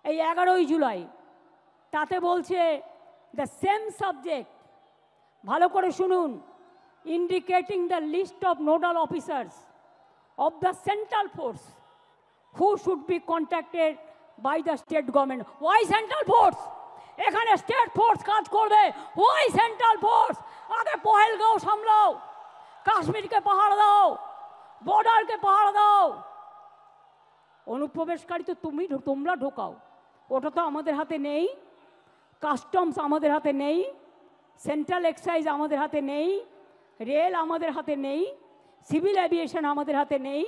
এই 11ই জুলাই। তাতে বলছে দ্য সেম সাবজেক্ট, ভালো করে শুনুন, indicating the list of nodal officers of the central force who should be contacted by the state government. Why central force? এখানে স্টেট ফোর্স কাজ করবে। Why central force? আগে পহেলগাঁও সামলাও, কাশ্মীরকে পাহাড় দাও, বর্ডারকে পাহাড় দাও। অনুপ্রবেশকারী তো তোমরা ঢোকাও, ওটা তো আমাদের হাতে নেই। কাস্টমস আমাদের হাতে নেই, সেন্ট্রাল এক্সাইজ আমাদের হাতে নেই, রেল আমাদের হাতে নেই, সিভিল অ্যাভিয়েশন আমাদের হাতে নেই,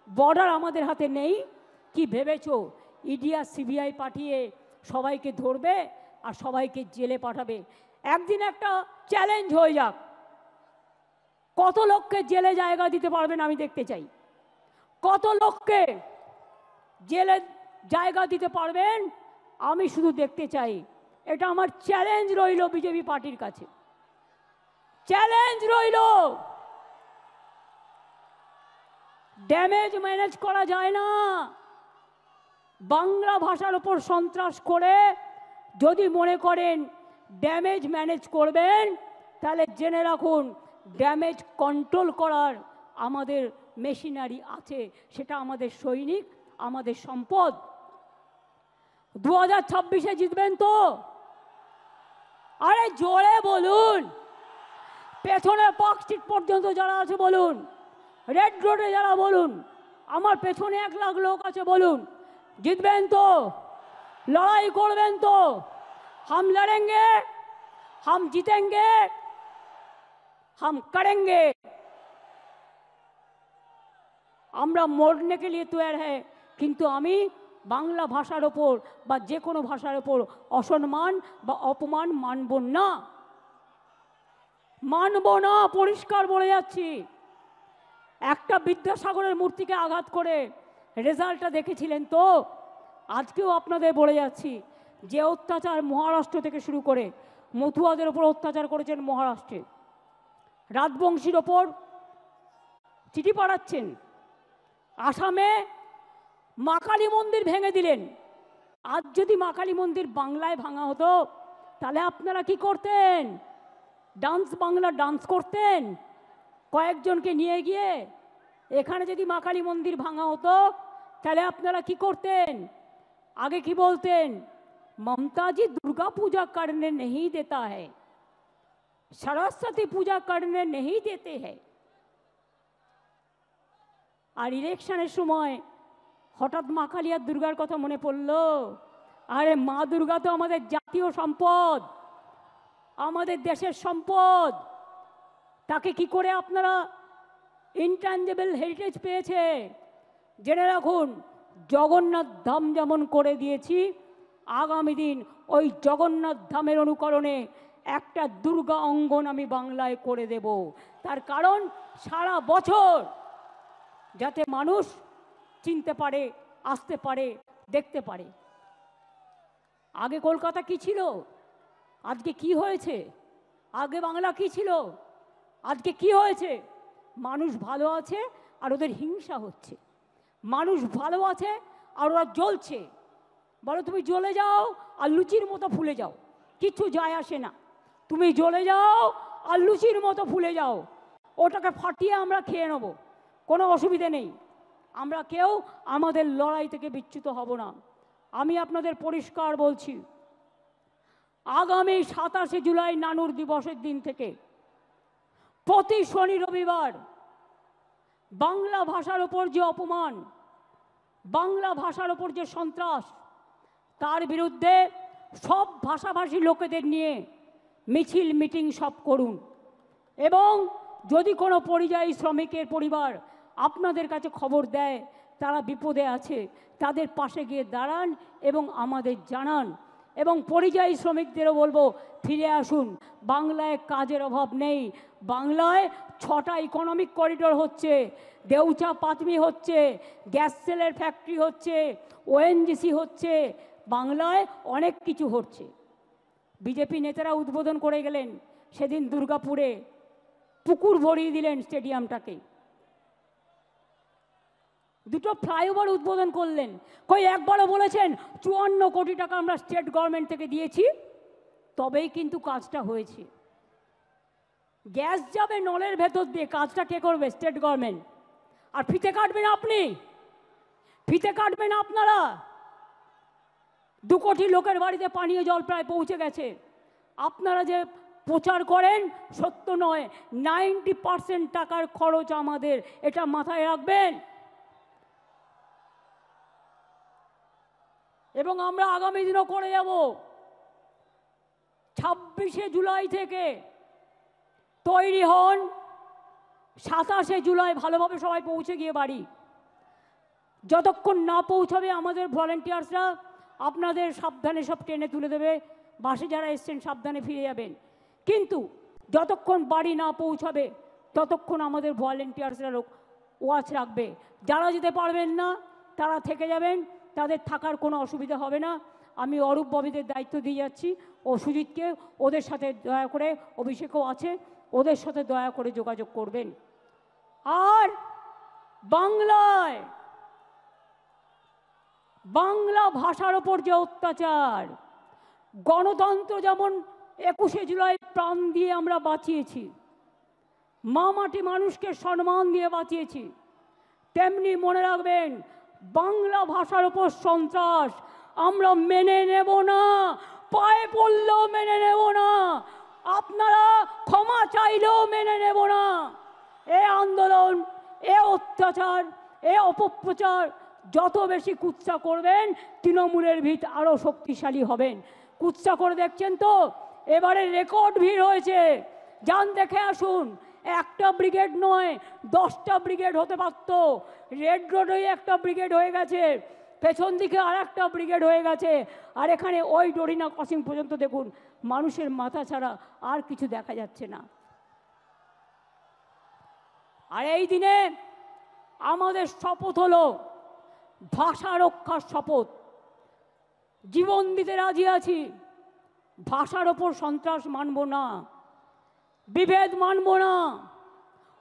বর্ডার আমাদের হাতে নেই। কি ভেবেছো ইডি আর সিবিআই পাঠিয়ে সবাইকে ধরবে আর সবাইকে জেলে পাঠাবে? একদিন একটা চ্যালেঞ্জ হয়ে যাক, কত লোককে জেলে জায়গা দিতে পারবেন আমি দেখতে চাই। কত লোককে জেলে জায়গা দিতে পারবেন আমি শুধু দেখতে চাই। এটা আমার চ্যালেঞ্জ রইল বিজেপি পার্টির কাছে, চ্যালেঞ্জ রইল। ড্যামেজ ম্যানেজ করা যায় না। বাংলা ভাষার উপর সন্ত্রাস করে যদি মনে করেন ড্যামেজ ম্যানেজ করবেন, তাহলে জেনে রাখুন ড্যামেজ কন্ট্রোল করার আমাদের মেশিনারি আছে, সেটা আমাদের সৈনিক, আমাদের সম্পদ। 2026-এ জিতবেন তো? আরে জোরে বলুন। পেছনে পার্ক স্ট্রিট পর্যন্ত যারা আছে বলুন, রেড রোডে যারা বলুন, আমার পেছনে 1 লাখ লোক আছে বলুন, জিতবেন তো? লড়াই করবেন তো? हम लड़ेंगे, हम जीतेंगे, हम करेंगे। আমরা মরने के लिए तैयार है, কিন্তু আমি বাংলা ভাষার ওপর বা যে কোনো ভাষার ওপর অসম্মান বা অপমান মানব না, মানব না, পরিষ্কার বলে যাচ্ছি। একটা বিদ্যাসাগরের মূর্তিকে আঘাত করে রেজাল্টটা দেখেছিলেন তো? আজকেও আপনাদের বলে যাচ্ছি, যে অত্যাচার মহারাষ্ট্র থেকে শুরু করে মতুয়াদের ওপর অত্যাচার করেছেন মহারাষ্ট্রে, রাজবংশীর ওপর চিঠি পাঠাচ্ছেন, আসামে মা কালী মন্দির ভেঙে দিলেন। আজ যদি মা কালী মন্দির বাংলায় ভাঙা হতো তাহলে আপনারা কি করতেন? ডান্স বাংলা ডান্স করতেন কয়েকজনকে নিয়ে গিয়ে। এখানে যদি মা কালী মন্দির ভাঙা হতো তাহলে আপনারা কি করতেন? আগে কি বলতেন? ममता जी दुर्गा पूजा करने नहीं देता है, सरस्वती पूजा करने नहीं देते हैं। আর ইলেকশনের সময় হঠাৎ মা কালী আর দুর্গার কথা মনে পড়লো। আরে মা দুর্গা তো আমাদের জাতীয় সম্পদ, আমাদের দেশের সম্পদ। তাকে কি করে আপনারা ইনট্যাঞ্জেবল হেরিটেজ পেয়েছে? জেনে রাখুন, জগন্নাথ ধাম যেমন করে দিয়েছি, আগামী দিন ওই জগন্নাথ ধামের অনুকরণে একটা দুর্গা অঙ্গন আমি বাংলায় করে দেব। তার কারণ সারা বছর যাতে মানুষ চিনতে পারে, আসতে পারে, দেখতে পারে। আগে কলকাতা কি ছিল, আজকে কি হয়েছে? আগে বাংলা কি ছিল, আজকে কি হয়েছে? মানুষ ভালো আছে আর ওদের হিংসা হচ্ছে, মানুষ ভালো আছে আর ওরা জ্বলছে। বলো তুমি জ্বলে যাও আর লুচির মতো ফুলে যাও, কিচ্ছু যায় আসে না। তুমি জ্বলে যাও আর লুচির মতো ফুলে যাও, ওটাকে ফাটিয়ে আমরা খেয়ে নেব, কোনো অসুবিধে নেই। আমরা কেউ আমাদের লড়াই থেকে বিচ্যুত হব না। আমি আপনাদের পরিষ্কার বলছি, আগামী 27শে জুলাই নানুর দিবসের দিন থেকে প্রতি শনি রবিবার বাংলা ভাষার ওপর যে অপমান, বাংলা ভাষার ওপর যে সন্ত্রাস, তার বিরুদ্ধে সব ভাষাভাষী লোকেদের নিয়ে মিছিল মিটিং সব করুন। এবং যদি কোনো পরিযায়ী শ্রমিকের পরিবার আপনাদের কাছে খবর দেয় তারা বিপদে আছে, তাদের পাশে গিয়ে দাঁড়ান এবং আমাদের জানান। এবং পরিযায়ী শ্রমিকদেরও বলবো ফিরে আসুন, বাংলায় কাজের অভাব নেই। বাংলায় 6টা ইকোনমিক করিডোর হচ্ছে, দেউচা পাতমি হচ্ছে, গ্যাস সেলের ফ্যাক্টরি হচ্ছে, ওএনজিসি হচ্ছে, বাংলায় অনেক কিছু হচ্ছে। বিজেপি নেতারা উদ্বোধন করে গেলেন সেদিন দুর্গাপুরে, পুকুর ভরিয়ে দিলেন স্টেডিয়ামটাকে, 2টো ফ্লাইওভার উদ্বোধন করলেন। কই একবারও বলেছেন 54 কোটি টাকা আমরা স্টেট গভর্নমেন্ট থেকে দিয়েছি, তবেই কিন্তু কাজটা হয়েছে। গ্যাস যাবে নলের ভেতর দিয়ে, কাজটা কে করবে? State government. আর ফিতে কাটবেন আপনি, ফিতে কাটবেন আপনারা। 2 কোটি লোকের বাড়িতে পানীয় জল প্রায় পৌঁছে গেছে। আপনারা যে প্রচার করেন সত্য নয়, 90% টাকার খরচ আমাদের, এটা মাথায় রাখবেন। এবং আমরা আগামী দিনও করে যাব। 26শে জুলাই থেকে তৈরি হন, 27শে জুলাই ভালোভাবে সবাই পৌঁছে গিয়ে বাড়ি। যতক্ষণ না পৌঁছাবে আমাদের ভলেন্টিয়ার্সরা আপনাদের সাবধানে সব টেনে তুলে দেবে, বাসে যারা এসছেন সাবধানে ফিরে যাবেন। কিন্তু যতক্ষণ বাড়ি না পৌঁছাবে ততক্ষণ আমাদের ভলেন্টিয়ার্সরা ওয়াচ রাখবে। যারা যেতে পারবেন না তারা থেকে যাবেন, তাদের থাকার কোনো অসুবিধা হবে না। আমি অরূপ ববিদের দায়িত্ব দিয়ে যাচ্ছি ও সুজিতকে, ওদের সাথে দয়া করে, অভিষেকও আছে, ওদের সাথে দয়া করে যোগাযোগ করবেন। আর বাংলায় বাংলা ভাষার ওপর যে অত্যাচার, গণতন্ত্র যেমন 21শে জুলাই প্রাণ দিয়ে আমরা বাঁচিয়েছি, মা মাটি মানুষকে সম্মান দিয়ে বাঁচিয়েছি, তেমনি মনে রাখবেন বাংলা ভাষার উপর সন্ত্রাস আমরা মেনে নেব না, পায়ে পড়লেও মেনে নেব না, আপনারা ক্ষমা চাইলেও মেনে নেব না। এ আন্দোলন, এ অত্যাচার, এ অপপ্রচার যত বেশি কুৎসা করবেন তৃণমূলের ভিত আরও শক্তিশালী হবেন। কুৎসা করে দেখছেন তো, এবারে রেকর্ড ভিড় হয়েছে, যান দেখে আসুন। একটা ব্রিগেড নয়, 10টা ব্রিগেড হতে পারত। রেড রোডেই একটা ব্রিগেড হয়ে গেছে, পেছন দিকে আর একটা ব্রিগেড হয়ে গেছে, আর এখানে ওই ডরিনা ক্রসিং পর্যন্ত দেখুন, মানুষের মাথা ছাড়া আর কিছু দেখা যাচ্ছে না। আর এই দিনে আমাদের শপথ হলো ভাষা রক্ষার শপথ। জীবন দিতে রাজি আছি, ভাষার ওপর সন্ত্রাস মানব না, বিভেদ মানব না,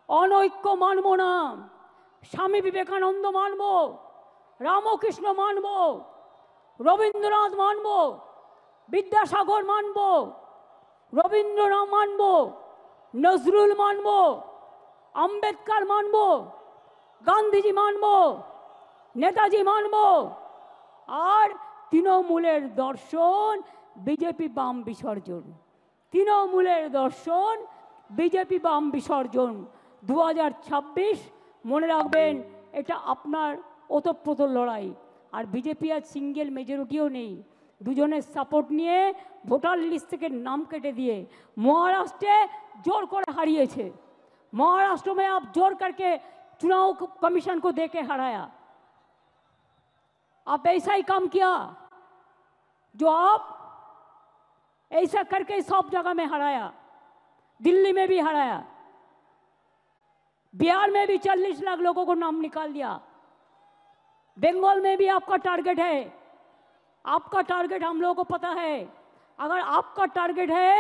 অনৈক্য মানব না। স্বামী বিবেকানন্দ মানব, রামকৃষ্ণ মানব, রবীন্দ্রনাথ মানব, বিদ্যাসাগর মানব, রবীন্দ্রনাথ মানব, নজরুল মানব, আম্বেদকর মানব, গান্ধীজি মানব, নেতাজি মানব। আর তৃণমূলের দর্শন বিজেপি বাম বিসর্জন, তৃণমূলের দর্শন বিজেপি বাম বিসর্জন। 2026 মনে রাখবেন, এটা আপনার ওতপ্রোত লড়াই। আর বিজেপি আজ সিঙ্গেল মেজরিটিও নেই, দুজনের সাপোর্ট নিয়ে ভোটার লিস্ট থেকে নাম কেটে দিয়ে মহারাষ্ট্রে জোর করে হারিয়েছে। महाराष्ट्र में आप जोर करके चुनाव कमीशन को देके हराया। आप ऐसा ही काम किया जो आप ऐसा करके सब जगह में हराया, दिल्ली में भी हराया, बिहार में भी 40 लाख लोगों को नाम निकाल दिया, बंगाल में भी आपका टारगेट है। आपका टारगेट हम लोगों को पता है। अगर आपका टारगेट है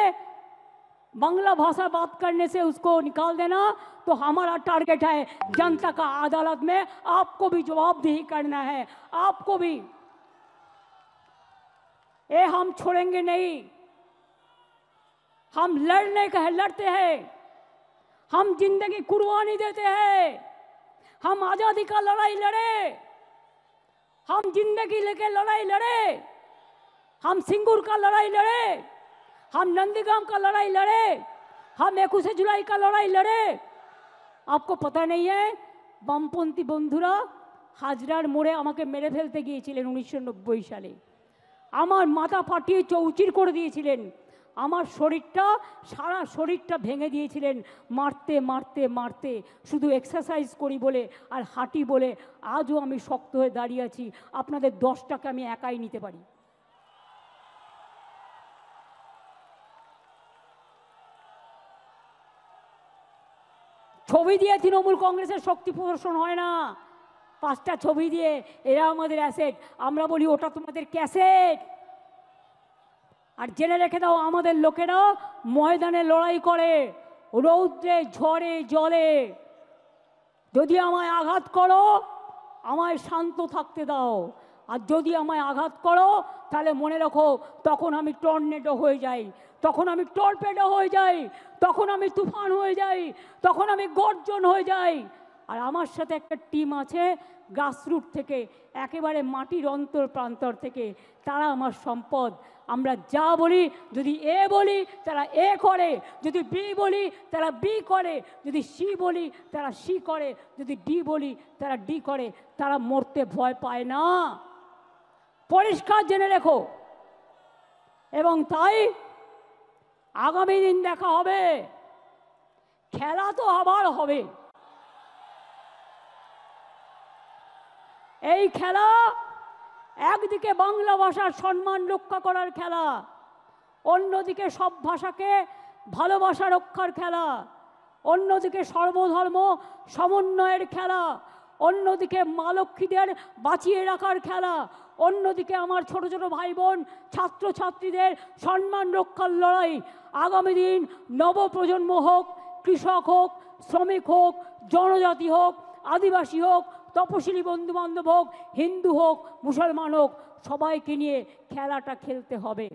बांग्ला भाषा बात करने से उसको निकाल देना, तो हमारा टारगेट है जनता का अदालत में आपको भी जवाबदेही करना है, आपको भी। ये हम छोड़ेंगे नहीं, हम लड़ते हैं, हम जिंदगी कुर्बानी देते हैं, हम आजादी का लड़ाई लड़े, हम जिंदगी लेके लड़ाई लड़े, हम सिंगूर का लड़ाई लड़े, हम नंदीग्राम का लड़ाई लड़े, हम 21 जुलाई का लड़ाई लड़े। आपको पता नहीं है, বামপন্থী বন্ধুরা হাজরার মোড়ে আমাকে মেরে ফেলতে গিয়েছিলেন 1990 সালে। আমার মাথা ফাটিয়ে চৌচির করে দিয়েছিলেন, আমার শরীরটা সারা শরীরটা ভেঙে দিয়েছিলেন মারতে মারতে মারতে। শুধু এক্সারসাইজ করি বলে আর হাঁটি বলে আজও আমি শক্ত হয়ে দাঁড়িয়ে আছি। আপনাদের 10টাকে আমি একাই নিতে পারি। ছবি দিয়ে তৃণমূল কংগ্রেসের শক্তি প্রদর্শন হয় না, 5টা ছবি দিয়ে এরা আমাদের অ্যাসেট, আমরা বলি ওটা তোমাদের ক্যাসেট। আর জেনে রেখে দাও, আমাদের লোকেরা ময়দানে লড়াই করে, রৌদ্রে ঝড়ে জলে। যদি আমায় আঘাত করো, আমায় শান্ত থাকতে দাও, আর যদি আমায় আঘাত করো তাহলে মনে রাখো তখন আমি টর্নেডো হয়ে যাই, তখন আমি টর্পেডো হয়ে যাই, তখন আমি তুফান হয়ে যাই, তখন আমি গর্জন হয়ে যাই। আর আমার সাথে একটা টিম আছে গ্রাসরুট থেকে, একেবারে মাটির অন্তর প্রান্তর থেকে, তারা আমার সম্পদ। আমরা যা বলি, যদি এ বলি তারা এ করে, যদি বি বলি তারা বি করে, যদি সি বলি তারা সি করে, যদি ডি বলি তারা ডি করে। তারা মরতে ভয় পায় না, পরিষ্কার জেনে রেখো। এবং তাই আগামী দিন দেখা হবে, খেলা তো আবার হবে। এই খেলা একদিকে বাংলা ভাষার সম্মান রক্ষা করার খেলা, অন্যদিকে সব ভাষাকে ভালোবাসা রক্ষার খেলা, অন্যদিকে সর্বধর্ম সমন্বয়ের খেলা, অন্যদিকে মা লক্ষ্মীদের বাঁচিয়ে রাখার খেলা, অন্যদিকে আমার ছোট ছোট ভাই বোন ছাত্রছাত্রীদের সম্মান রক্ষার লড়াই। আগামী দিন নবপ্রজন্ম হোক, কৃষক হোক, শ্রমিক হোক, জনজাতি হোক, আদিবাসী হোক, তপশিলি বন্ধুবান্ধব হোক, হিন্দু হোক, মুসলমান হোক, সবাইকে নিয়ে খেলাটা খেলতে হবে।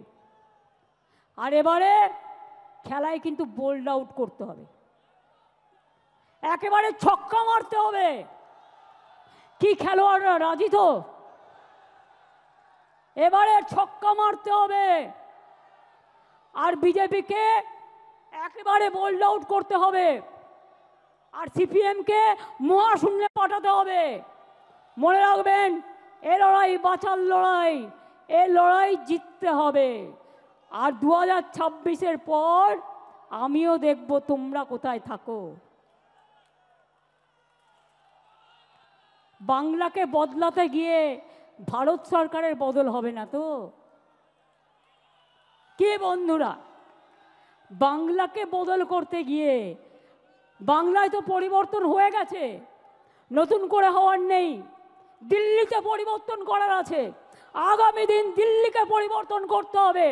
আর এবারে খেলায় কিন্তু বোল্ড আউট করতে হবে, একেবারে ছক্কা মারতে হবে। কি খেলোয়াড়রা রাজি তো? এবারে ছক্কা মারতে হবে আর বিজেপিকে একেবারে বোল্ড আউট করতে হবে আর সিপিএমকে মহাশূন্যে পাঠাতে হবে। মনে রাখবেন, এ লড়াই বাঁচার লড়াই, এ লড়াই জিততে হবে। আর 2026-এর পর আমিও দেখব তোমরা কোথায় থাকো। বাংলাকে বদলাতে গিয়ে ভারত সরকারের বদল হবে না তো? কে বন্ধুরা, বাংলাকে বদল করতে গিয়ে বাংলায় তো পরিবর্তন হয়ে গেছে, নতুন করে হওয়ার নেই। দিল্লিতে পরিবর্তন করার আছে, আগামী দিন দিল্লিকে পরিবর্তন করতে হবে।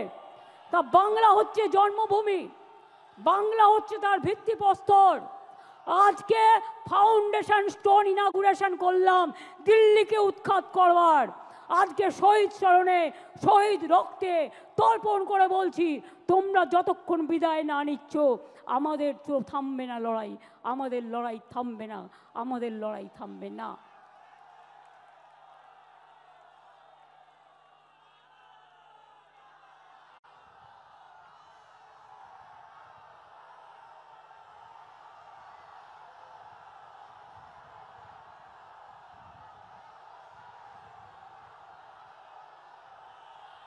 তা বাংলা হচ্ছে জন্মভূমি, বাংলা হচ্ছে তার ভিত্তিপ্রস্তর। আজকে ফাউন্ডেশন স্টোন ইনাগুরেশন করলাম দিল্লিকে উৎখাত করবার। আজকে শহীদ স্মরণে, শহীদ রক্তে তর্পণ করে বলছি, তোমরা যতক্ষণ বিদায় না নিচ্ছ আমাদের তো থামবে না লড়াই, আমাদের লড়াই থামবে না, আমাদের লড়াই থামবে না।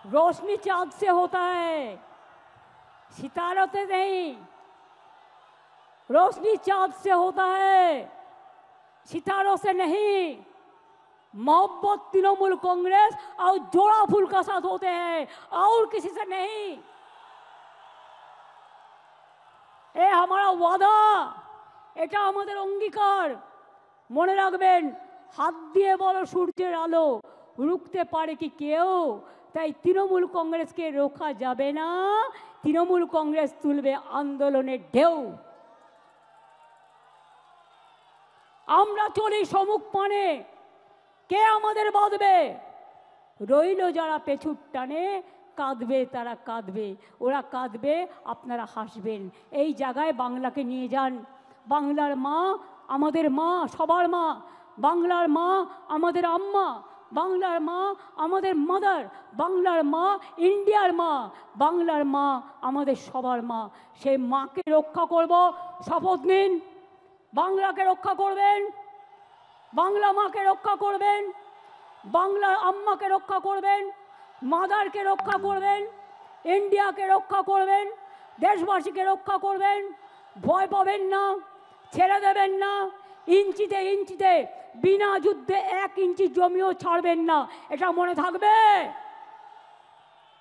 रोशनी चांद से होता है, सितारों से नहीं। रोशनी चांद से होता है, सितारों से नहीं। मोहब्बत तृणमूल कांग्रेस और जोड़ा फूल का साथ होते हैं और किसी से नहीं। ये हमारा वादा, এটা আমাদের অঙ্গীকার। মনে রাখবেন, হাত দিয়ে বলো সূর্যের আলো রুখতে পারে কি কেউ? তাই তৃণমূল কংগ্রেসকে রোখা যাবে না, তৃণমূল কংগ্রেস তুলবে আন্দোলনের ঢেউ। আমরা চলি সমুখ পানে, কে আমাদের বাঁধবে? রইল যারা পেছুর টানে, কাঁদবে তারা কাঁদবে, ওরা কাঁদবে আপনারা হাসবেন। এই জায়গায় বাংলাকে নিয়ে যান। বাংলার মা আমাদের মা, সবার মা। বাংলার মা আমাদের আম্মা, বাংলার মা আমাদের মাদার, বাংলার মা ইন্ডিয়ার মা, বাংলার মা আমাদের সবার মা। সেই মাকে রক্ষা করব, শপথ নিন। বাংলাকে রক্ষা করবেন, বাংলা মাকে রক্ষা করবেন, বাংলার আম্মাকে রক্ষা করবেন, মাদারকে রক্ষা করবেন, ইন্ডিয়াকে রক্ষা করবেন, দেশবাসীকে রক্ষা করবেন। ভয় পাবেন না, ছেড়ে দেবেন না। ইঞ্চিতে ইঞ্চিতে, বিনা যুদ্ধে 1 ইঞ্চি জমিও ছাড়বেন না। এটা মনে থাকবে,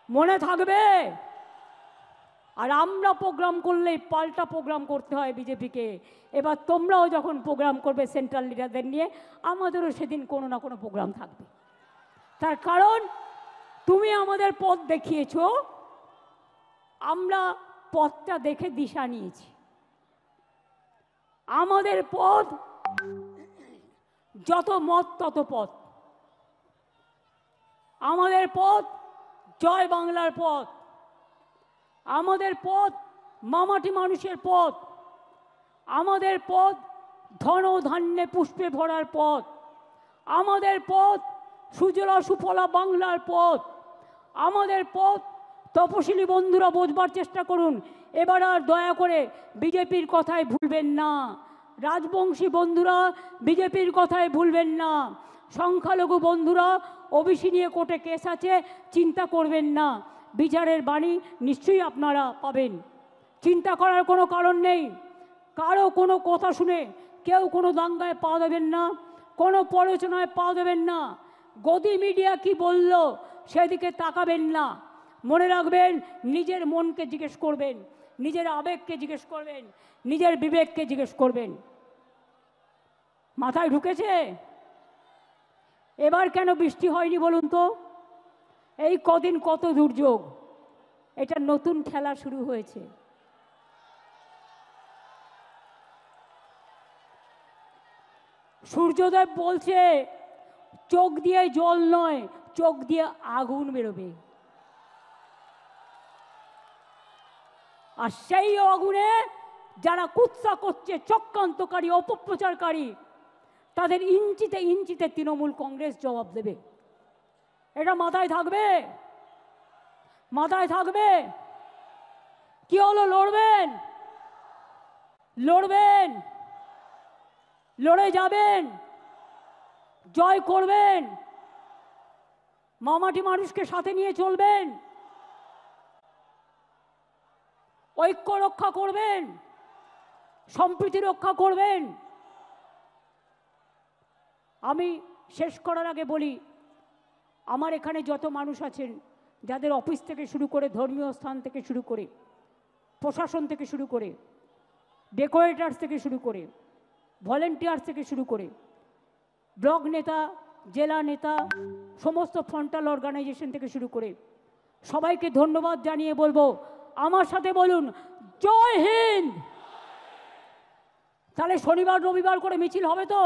মনে থাকবে। আর আমরা প্রোগ্রাম করলেই পাল্টা প্রোগ্রাম করতে হয় বিজেপিকে। এবার তোমরাও যখন প্রোগ্রাম করবে সেন্ট্রাল লিডারদের নিয়ে, আমাদেরও সেদিন কোনো না কোনো প্রোগ্রাম থাকবে। তার কারণ তুমি আমাদের পথ দেখিয়েছো, আমরা পথটা দেখে দিশা নিয়েছি। আমাদের পথ যত মত তত পথ, আমাদের পথ জয় বাংলার পথ, আমাদের পথ মামাটি মানুষের পথ, আমাদের পথ ধন ধান্যে পুষ্পে ভরার পথ, আমাদের পথ সুজলা সুফলা বাংলার পথ, আমাদের পথ। তপশিলি বন্ধুরা বোঝবার চেষ্টা করুন, এবার আর দয়া করে বিজেপির কথায় ভুলবেন না। রাজবংশী বন্ধুরা বিজেপির কথায় ভুলবেন না। সংখ্যালঘু বন্ধুরা, ওবিসি নিয়ে কোর্টে কেস আছে, চিন্তা করবেন না। বিচারের বাণী নিশ্চয়ই আপনারা পাবেন, চিন্তা করার কোনো কারণ নেই। কারো কোনো কথা শুনে কেউ কোনো দাঙ্গায় পা দেবেন না, কোনো প্ররোচনায় পা দেবেন না। গদি মিডিয়া কি বলল সেদিকে তাকাবেন না। মনে রাখবেন, নিজের মনকে জিজ্ঞেস করবেন, নিজের আবেগকে জিজ্ঞেস করবেন, নিজের বিবেককে জিজ্ঞেস করবেন। মাথায় ঢুকেছে? এবার কেন বৃষ্টি হয়নি বলুন তো? এই কদিন কত দুর্যোগ, এটা নতুন খেলা শুরু হয়েছে। সূর্যদেব বলছে চোখ দিয়ে জল নয়, চোখ দিয়ে আগুন বেরোবে। আর সেই আগুনে যারা কুৎসা করছে, চক্রান্তকারী, অপপ্রচারকারী, তাদের ইঞ্চিতে ইঞ্চিতে তৃণমূল কংগ্রেস জবাব দেবে। এটা মাথায় থাকবে, মাথায় থাকবে। কি হলো? লড়বেন, লড়বেন, লড়ে যাবেন, জয় করবেন, মামাটি মানুষকে সাথে নিয়ে চলবেন, ঐক্য রক্ষা করবেন, সম্প্রীতি রক্ষা করবেন। আমি শেষ করার আগে বলি, আমার এখানে যত মানুষ আছেন, যাদের অফিস থেকে শুরু করে, ধর্মীয় স্থান থেকে শুরু করে, প্রশাসন থেকে শুরু করে, ডেকোরেটার্স থেকে শুরু করে, ভলেন্টিয়ার্স থেকে শুরু করে, ব্লক নেতা, জেলা নেতা, সমস্ত ফ্রন্টাল অর্গানাইজেশন থেকে শুরু করে সবাইকে ধন্যবাদ জানিয়ে বলবো, আমার সাথে বলুন জয় হিন্দ। তাহলে শনিবার রবিবার করে মিছিল হবে তো?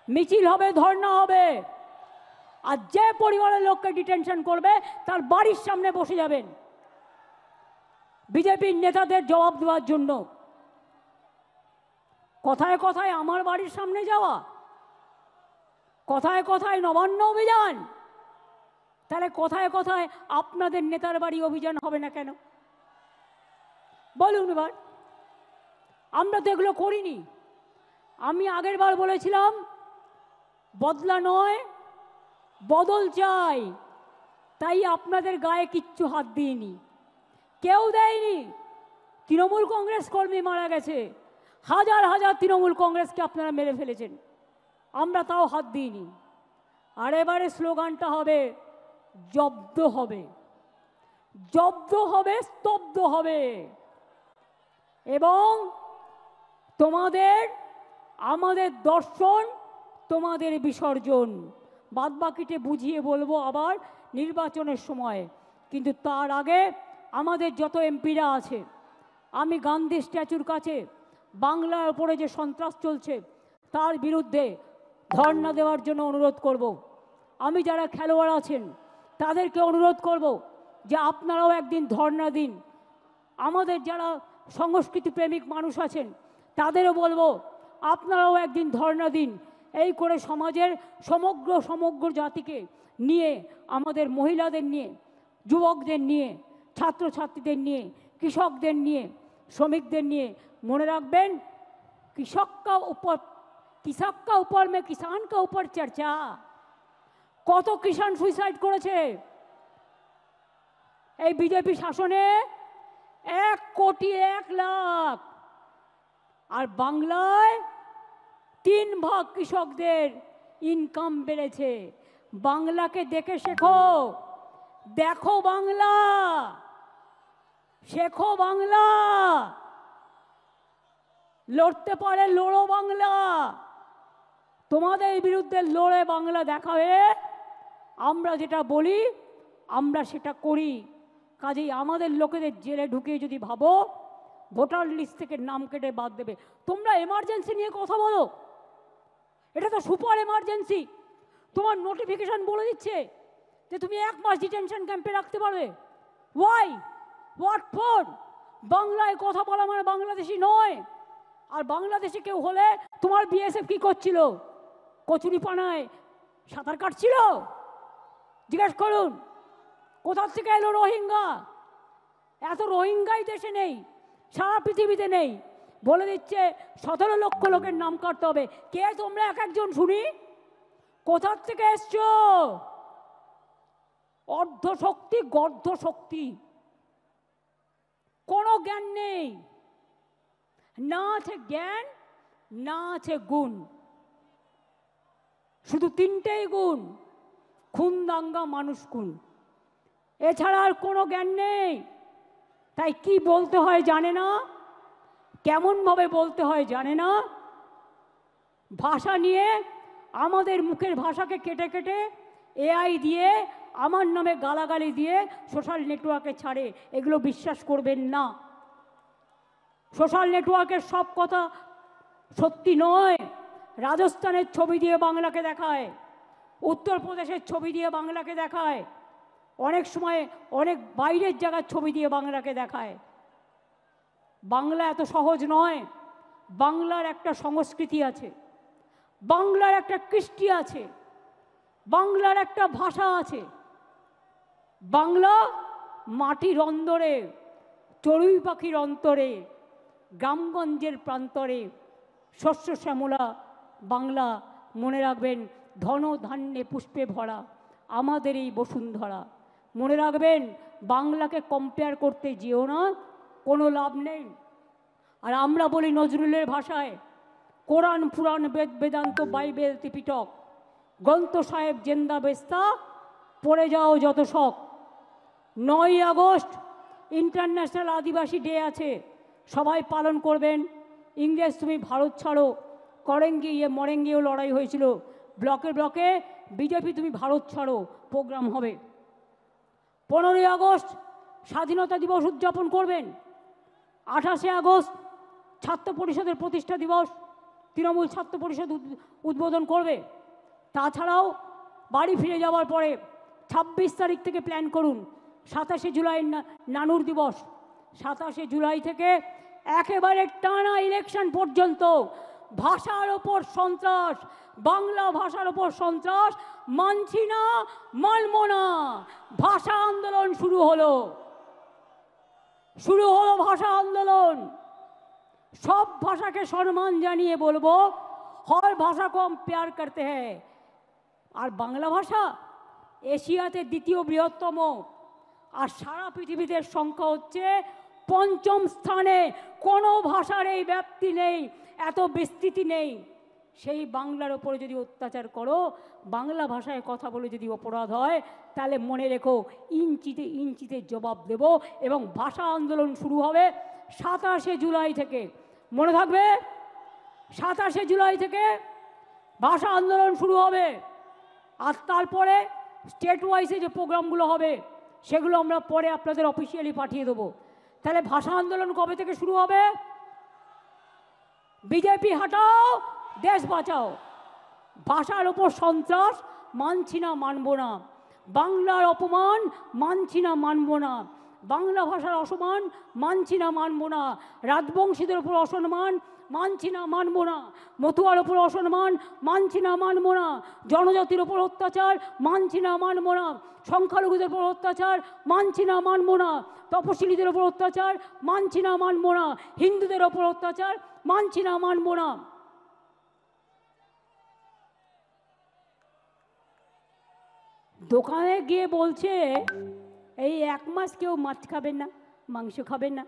মিছিল হবে, ধর্ণা হবে। আর যে পরিবারের লোককে ডিটেনশন করবে তার বাড়ির সামনে বসে যাবেন বিজেপির নেতাদের জবাব দেওয়ার জন্য। কথায় কথায় আমার বাড়ির সামনে যাওয়া, কথায় কথায় নবান্ন অভিযান, তাহলে কথায় কথায় আপনাদের নেতার বাড়ি অভিযান হবে না কেন? বলুন এবার। আমরা তো এগুলো করিনি। আমি আগের বার বলেছিলাম বদলা নয়, বদল চাই। তাই আপনাদের গায়ে কিচ্ছু হাত দিইনি, কেউ দেয়নি। তৃণমূল কংগ্রেস কর্মী মারা গেছে, হাজার হাজার তৃণমূল কংগ্রেসকে আপনারা মেরে ফেলেছেন, আমরা তাও হাত দিইনি। আর এবারে স্লোগানটা হবে জব্দ হবে, জব্দ হবে, স্তব্ধ হবে। এবং তোমাদের, আমাদের দর্শন, তোমাদের বিসর্জন। বাদবাকিতে বুঝিয়ে বলবো আবার নির্বাচনের সময়। কিন্তু তার আগে আমাদের যত এমপিরা আছে, আমি গান্ধী স্ট্যাচুর কাছে বাংলার ওপরে যে সন্ত্রাস চলছে তার বিরুদ্ধে ধর্ণা দেওয়ার জন্য অনুরোধ করব। আমি যারা খেলোয়াড় আছেন তাদেরকে অনুরোধ করব যে আপনারাও একদিন ধর্ণা দিন। আমাদের যারা সংস্কৃতি প্রেমিক মানুষ আছেন তাদেরও বলবো আপনারাও একদিন ধর্ণা দিন। এই করে সমাজের সমগ্র জাতিকে নিয়ে, আমাদের মহিলাদের নিয়ে, যুবকদের নিয়ে, ছাত্রছাত্রীদের নিয়ে, কৃষকদের নিয়ে, শ্রমিকদের নিয়ে, মনে রাখবেন কৃষক কা উপর মে কিষান কা উপর চর্চা। কত কিষান সুইসাইড করেছে এই বিজেপি শাসনে? 1,01,00,000। আর বাংলায় 3 ভাগ কৃষকদের ইনকাম বেড়েছে। বাংলাকে দেখে শেখো, দেখো বাংলা, শেখো বাংলা। লড়তে পারে লড়ো বাংলা। তোমাদের বিরুদ্ধে লড়ে বাংলা দেখাবে। আমরা যেটা বলি আমরা সেটা করি। কাজেই আমাদের লোকেদের জেলে ঢুকিয়ে যদি ভাবো ভোটার লিস্ট থেকে নাম কেটে বাদ দেবে, তোমরা এমার্জেন্সি নিয়ে কথা বলো, এটা তো সুপার এমার্জেন্সি। তোমার নোটিফিকেশন বলে দিচ্ছে যে তুমি 1 মাস ডিটেনশন ক্যাম্পে রাখতে পারবে। ওয়াই? What for? বাংলায় কথা বলা মানে বাংলাদেশি নয়। আর বাংলাদেশে কেউ হলে তোমার বিএসএফ কি করছিল? কচুরিপানায় সাঁতার কাটছিল? জিজ্ঞেস করুন। কোথা থেকে এলো রোহিঙ্গা? এত রোহিঙ্গাই দেশে নেই, সারা পৃথিবীতে নেই। বলে দিচ্ছে 17 লক্ষ লোকের নাম কাটতে হবে। কে তোমরা এক একজন শুনি? কোথার থেকে এসছো? অর্ধ শক্তি, গর্ধ শক্তি, কোনো জ্ঞান নেই। না আছে জ্ঞান, না আছে গুণ। শুধু 3টেই গুণ: খুন, দাঙ্গা, মানুষ খুন। এছাড়া আর কোনো জ্ঞান নেই। তাই কি বলতে হয় জানে না, কেমনভাবে বলতে হয় জানে না। ভাষা নিয়ে আমাদের মুখের ভাষাকে কেটে কেটে এআই দিয়ে আমার নামে গালাগালি দিয়ে সোশ্যাল নেটওয়ার্কে ছাড়ে। এগুলো বিশ্বাস করবেন না। সোশ্যাল নেটওয়ার্কের সব কথা সত্যি নয়। রাজস্থানের ছবি দিয়ে বাংলাকে দেখায়, উত্তরপ্রদেশের ছবি দিয়ে বাংলাকে দেখায়, অনেক সময় অনেক বাইরের জায়গার ছবি দিয়ে বাংলাকে দেখায়। বাংলা এত সহজ নয়। বাংলার একটা সংস্কৃতি আছে, বাংলার একটা কৃষ্টি আছে, বাংলার একটা ভাষা আছে। বাংলা মাটির অন্দরে, চড়ুই পাখির অন্তরে, গ্রামগঞ্জের প্রান্তরে শস্য শ্যামলা বাংলা। মনে রাখবেন, ধন ধান্যে পুষ্পে ভরা আমাদের এই বসুন্ধরা। মনে রাখবেন, বাংলাকে কম্পেয়ার করতে যেও না, কোনো লাভ নেই। আর আমরা বলি নজরুলের ভাষায়, কোরআন পুরাণ বেদ বেদান্ত বাইবেল ত্রিপিটক গ্রন্থ সাহেব জেন্দা বেস্তা, পড়ে যাও যত শখ। 9ই আগস্ট ইন্টারন্যাশনাল আদিবাসী ডে আছে, সবাই পালন করবেন। ইংরেজ তুমি ভারত ছাড়ো করেঙ্গে ইয়ে মরেঙ্গেও লড়াই হয়েছিল, ব্লকে ব্লকে বিজেপি তুমি ভারত ছাড়ো প্রোগ্রাম হবে। 15ই আগস্ট স্বাধীনতা দিবস উদযাপন করবেন। 28শে আগস্ট ছাত্র পরিষদের প্রতিষ্ঠা দিবস, তৃণমূল ছাত্র পরিষদ উদ্বোধন করবে। তাছাড়াও বাড়ি ফিরে যাওয়ার পরে 26 তারিখ থেকে প্ল্যান করুন 27শে জুলাই নানুর দিবস। 27শে জুলাই থেকে একেবারে টানা ইলেকশন পর্যন্ত ভাষার ওপর সন্ত্রাস, বাংলা ভাষার ওপর সন্ত্রাস মানছি না, মানব না। ভাষা আন্দোলন শুরু হলো, শুরু হলো ভাষা আন্দোলন। সব ভাষাকে সম্মান জানিয়ে বলবো, हर भाषा को हम प्यार करते हैं। আর বাংলা ভাষা এশিয়াতে দ্বিতীয় বৃহত্তম, আর সারা পৃথিবীতে সংখ্যা হচ্ছে 5ম স্থানে। কোনো ভাষার এই ব্যাপ্তি নেই, এত বিস্তৃতি নেই। সেই বাংলার ওপরে যদি অত্যাচার করো, বাংলা ভাষায় কথা বলে যদি অপরাধ হয়, তাহলে মনে রেখো ইঞ্চিতে ইঞ্চিতে জবাব দেব। এবং ভাষা আন্দোলন শুরু হবে 27শে জুলাই থেকে। মনে থাকবে, 27শে জুলাই থেকে ভাষা আন্দোলন শুরু হবে। আর তারপরে স্টেট ওয়াইজে যে প্রোগ্রামগুলো হবে সেগুলো আমরা পরে আপনাদের অফিসিয়ালি পাঠিয়ে দেবো। তাহলে ভাষা আন্দোলন কবে থেকে শুরু হবে? বিজেপি হাটাও, দেশ বাঁচাও। ভাষার ওপর সন্ত্রাস মানছি না, মানব না। বাংলার অপমান মানছি না, মানব না। বাংলা ভাষার অসম্মান মানছি না, মানব না। রাজবংশীদের উপর অসম্মান মানছি না, মানব না। মতুয়ার ওপর অসম্মান মানছি না, মানব না। জনজাতির ওপর অত্যাচার মানছি না, মানব না। সংখ্যালঘুদের উপর অত্যাচার মানছি না, মানব না। তপশিলীদের ওপর অত্যাচার মানছি না, মানব না। হিন্দুদের ওপর অত্যাচার মানছি না, মানব না। দোকানে গিয়ে বলছে এই 1 মাস কেউ মাছ খাবে না, মাংস খাবে না,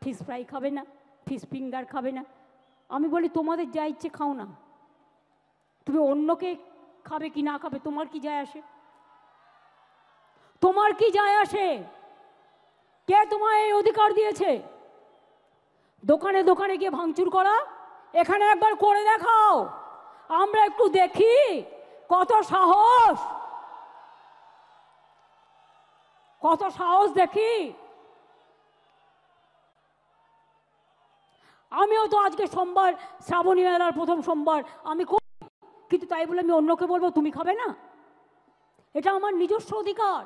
ফিশ ফ্রাই খাবে না, ফিশ ফিঙ্গার খাবে না। আমি বলি তোমাদের যা ইচ্ছে খাও না, তুমি অন্যকে খাবে কি না খাবে তোমার কি যায় আসে? তোমার কি যায় আসে? কে তোমায় এই অধিকার দিয়েছে দোকানে দোকানে গিয়ে ভাঙচুর করা? এখানে একবার করে দেখাও, আমরা একটু দেখি কত সাহস, কত সাহস দেখি। আমিও তো আজকে সোমবার, শ্রাবণী মেলার প্রথম সোমবার আমি করি, কিন্তু তাই বলে আমি অন্যকে বলবো তুমি খাবে না? এটা আমার নিজস্ব অধিকার।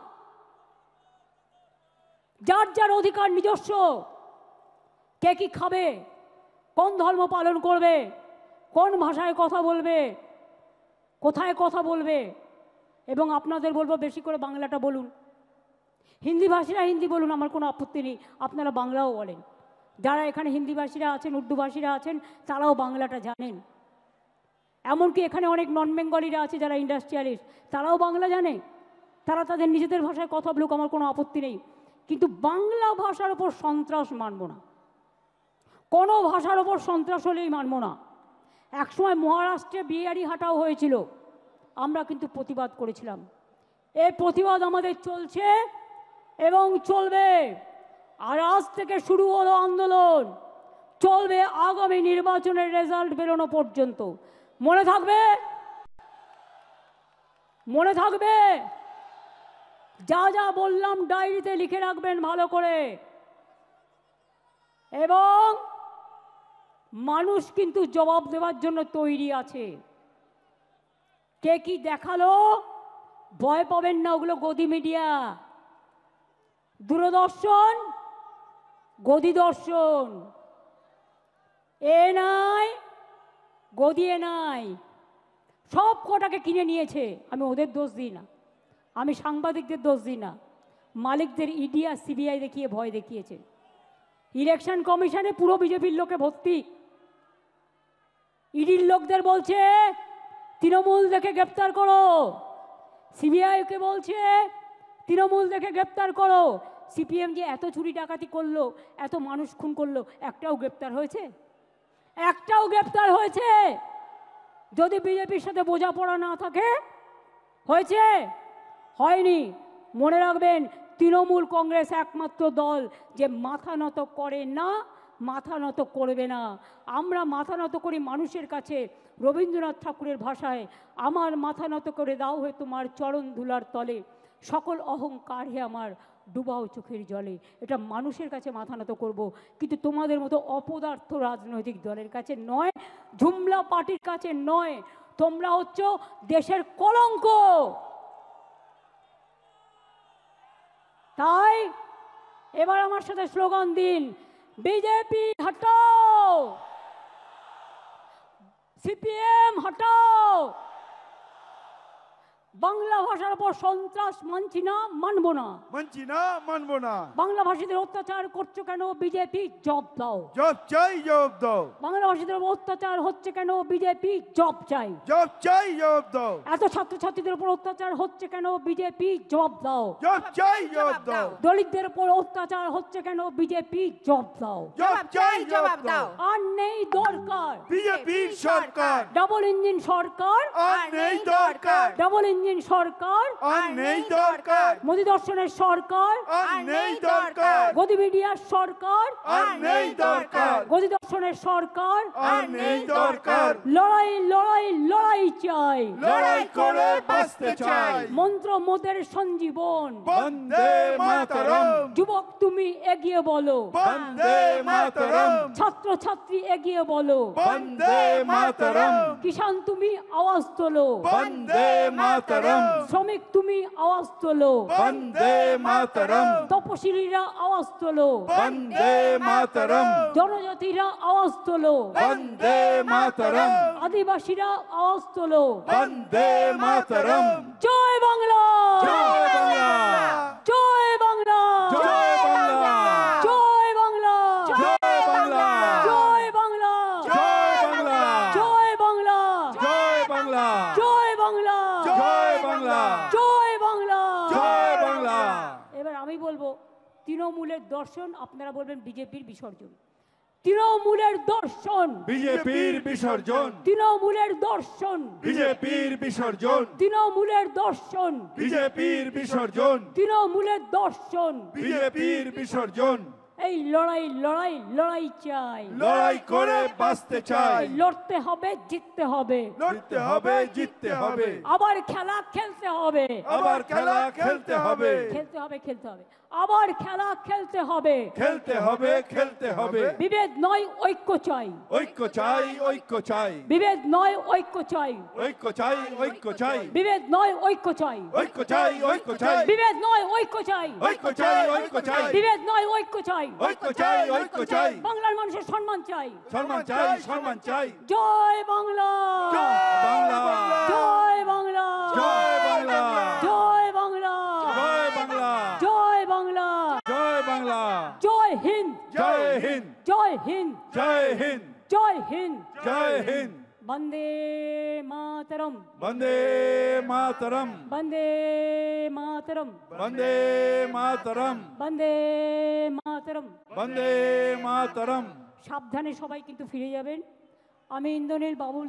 যার যার অধিকার নিজস্ব। কে কি খাবে, কোন ধর্ম পালন করবে, কোন ভাষায় কথা বলবে, কোথায় কথা বলবে। এবং আপনাদের বলবো বেশি করে বাংলাটা বলুন। হিন্দিভাষীরা হিন্দি বলুন, আমার কোনো আপত্তি নেই, আপনারা বাংলাও বলেন। যারা এখানে হিন্দিভাষীরা আছেন, উর্দুভাষীরা আছেন, তারাও বাংলাটা জানেন। এমনকি এখানে অনেক নন বেঙ্গলিরা আছে যারা ইন্ডাস্ট্রিয়ালিস্ট, তারাও বাংলা জানে। তারা তাদের নিজেদের ভাষায় কথা বলুক, আমার কোনো আপত্তি নেই। কিন্তু বাংলা ভাষার ওপর সন্ত্রাস মানব না, কোনো ভাষার ওপর সন্ত্রাস হলেই মানব না। একসময় মহারাষ্ট্রে বিহারি হাটাও হয়েছিল, আমরা কিন্তু প্রতিবাদ করেছিলাম। এই প্রতিবাদ আমাদের চলছে এবং চলবে। আর আজ থেকে শুরু হলো আন্দোলন, চলবে আগামী নির্বাচনের রেজাল্ট বেরোনো পর্যন্ত। মনে থাকবে, মনে থাকবে, যা যা বললাম ডায়েরিতে লিখে রাখবেন ভালো করে। এবং মানুষ কিন্তু জবাব দেওয়ার জন্য তৈরি আছে। কে কি দেখালো ভয় পাবেন না, ওগুলো গদি মিডিয়া, দূরদর্শন, গদি দর্শন। এ নাই, গদিয়ে নাই, সব কটাকে কিনে নিয়েছে। আমি ওদের দোষ দিই না, আমি সাংবাদিকদের দোষ দিই না, মালিকদের ইডি আর সিবিআই দেখিয়ে ভয় দেখিয়েছে। ইলেকশন কমিশনে পুরো বিজেপির লোকে ভর্তি। ইডির লোকদের বলছে তৃণমূল দেখে গ্রেপ্তার করো, সিবিআইকে বলছে তৃণমূল দেখে গ্রেপ্তার করো। সিপিএম যে এত চুরি ডাকাতি করলো, এত মানুষ খুন করলো, একটাও গ্রেপ্তার হয়েছে? একটাও গ্রেপ্তার হয়েছে? যদি বিজেপির সাথে বোঝাপড়া না থাকে, হয়েছে? হয়নি। মনে রাখবেন, তৃণমূল কংগ্রেস একমাত্র দল যে মাথা নত করে না, মাথা নত করবে না। আমরা মাথা নত করি মানুষের কাছে। রবীন্দ্রনাথ ঠাকুরের ভাষায়, আমার মাথা নত করে দাও হে তোমার চরণ ধুলার তলে, সকল অহংকার হে আমার ডুবাও চোখের জলে। এটা মানুষের কাছে মাথা নত করব, কিন্তু তোমাদের মতো অপদার্থ রাজনৈতিক দলের কাছে নয়, ঝুমলা পার্টির কাছে নয়। তোমরা হচ্ছ দেশের কলঙ্ক। তাই এবার আমার সাথে স্লোগান দিন, বিজেপি হটাও, সিপিএম হটাও। বাংলা ভাষার উপর সন্ত্রাস মানছি না, মানবো না, মানছি না, মানবো না। বাংলা ভাষীদের অত্যাচার করছো কেন? বিজেপি জব দাও, জব চাই, জব দাও। বাংলা ভাষীদের উপর অত্যাচার হচ্ছে কেন? বিজেপি জব চাই, জব চাই, জব দাও। এত ছাত্রছাত্রীদের উপর অত্যাচার হচ্ছে কেন? বিজেপি জব দাও, জব চাই, জব দাও। দলিতদের উপর অত্যাচার হচ্ছে কেন? বিজেপি জব দাও, জব চাই, জব দাও। আর নেই দরকার বিজেপির সরকার, ডাবল ইঞ্জিন সরকার, আর নেই দরকার। ডাবল ইঞ্জিন সরকার, আর নেই দরকার। মোদী দর্শনের সরকার, আর নেই দরকার। গদি মিডিয়ার সরকার, আর নেই দরকার। গদি দর্শনের সরকার, আর নেই দরকার। লড়াই লড়াই লড়াই চাই, লড়াই করে বাঁচতে চাই। মন্ত্র মোদের সঞ্জীবন, বন্দে মাতরম। যুবক তুমি এগিয়ে বলো, বন্দে মাতরম। ছাত্র ছাত্রী এগিয়ে বলো, বন্দে মাতরম। কিষান তুমি আওয়াজ তোলো, বন্দে মাতরম। শ্রমিক তুমি আওয়াজ তোলো, বন্দে মাতরম। তপশিলীরা আওয়াজ তোলো, বন্দে মাতরম। জনজাতিরা আওয়াজ তোলো, বন্দে মাতরম। আদিবাসীরা আওয়াজ তোলো, বন্দে মাতরম। জয় বাংলা, জয় বাংলা, জয় বাংলা, জয় বাংলা, জয় বাংলা, জয় বাংলা, জয় বাংলা, জয় বাংলা, জয় বাংলা, জয় বাংলা, জয় বাংলা, জয় বাংলা, জয় বাংলা, জয় বাংলা। এবার আমি বলবো তৃণমূলের দর্শন, আপনারা বলবেন বিজেপির বিসর্জন। তৃণমূলের দর্শন, বিজেপির বিসর্জন, তৃণমূলের দর্শন, বিজেপির বিসর্জন, তৃণমূলের দর্শন, বিজেপির বিসর্জন, তৃণমূলের দর্শন। বিজেপির বিসর্জন। এই লড়াই লড়াই লড়াই চাই, লড়াই করে বাঁচতে চাই। লড়তে হবে, জিততে হবে, লড়তে হবে, জিততে হবে। আবার খেলা খেলতে হবে, আবার খেলা খেলতে হবে। খেলতে হবে, খেলতে হবে, আবার খেলা খেলতে হবে। খেলতে হবে, খেলতে হবে। বিভেদ নয়, ঐক্য চাই, ঐক্য চাই, ঐক্য চাই। বিভেদ নয়, ঐক্য চাই, ঐক্য চাই, ঐক্য চাই। বিভেদ নয়, ঐক্য চাই, ঐক্য চাই, ঐক্য চাই। বিভেদ নয়, ঐক্য চাই, ঐক্য চাই, ঐক্য চাই। বিভেদ নয়, ঐক্য চাই, ঐক্য চাই, ঐক্য চাই। বাংলার মানুষের সম্মান চাই। সম্মান চাই, সম্মান চাই। জয় বাংলা, বাংলা, জয় বাংলা, জয় বাংলা, জয় বাংলা, জয় বাংলা, জয় বাংলা, জয় বাংলা। জয় হিন্দ, জয় হিন্দ, জয় হিন্দ, জয় হিন্দ, জয় হিন্দ। জয় হিন্দ। বন্দে মাতরম, বন্দে মাতরম, বন্দে মাতরম, বন্দে মাতরম, বন্দে মাতরম। বন্দে মাতরম। সাবধানে সবাই কিন্তু ফিরে যাবেন। আমি ইন্দ্রনীল বাবুল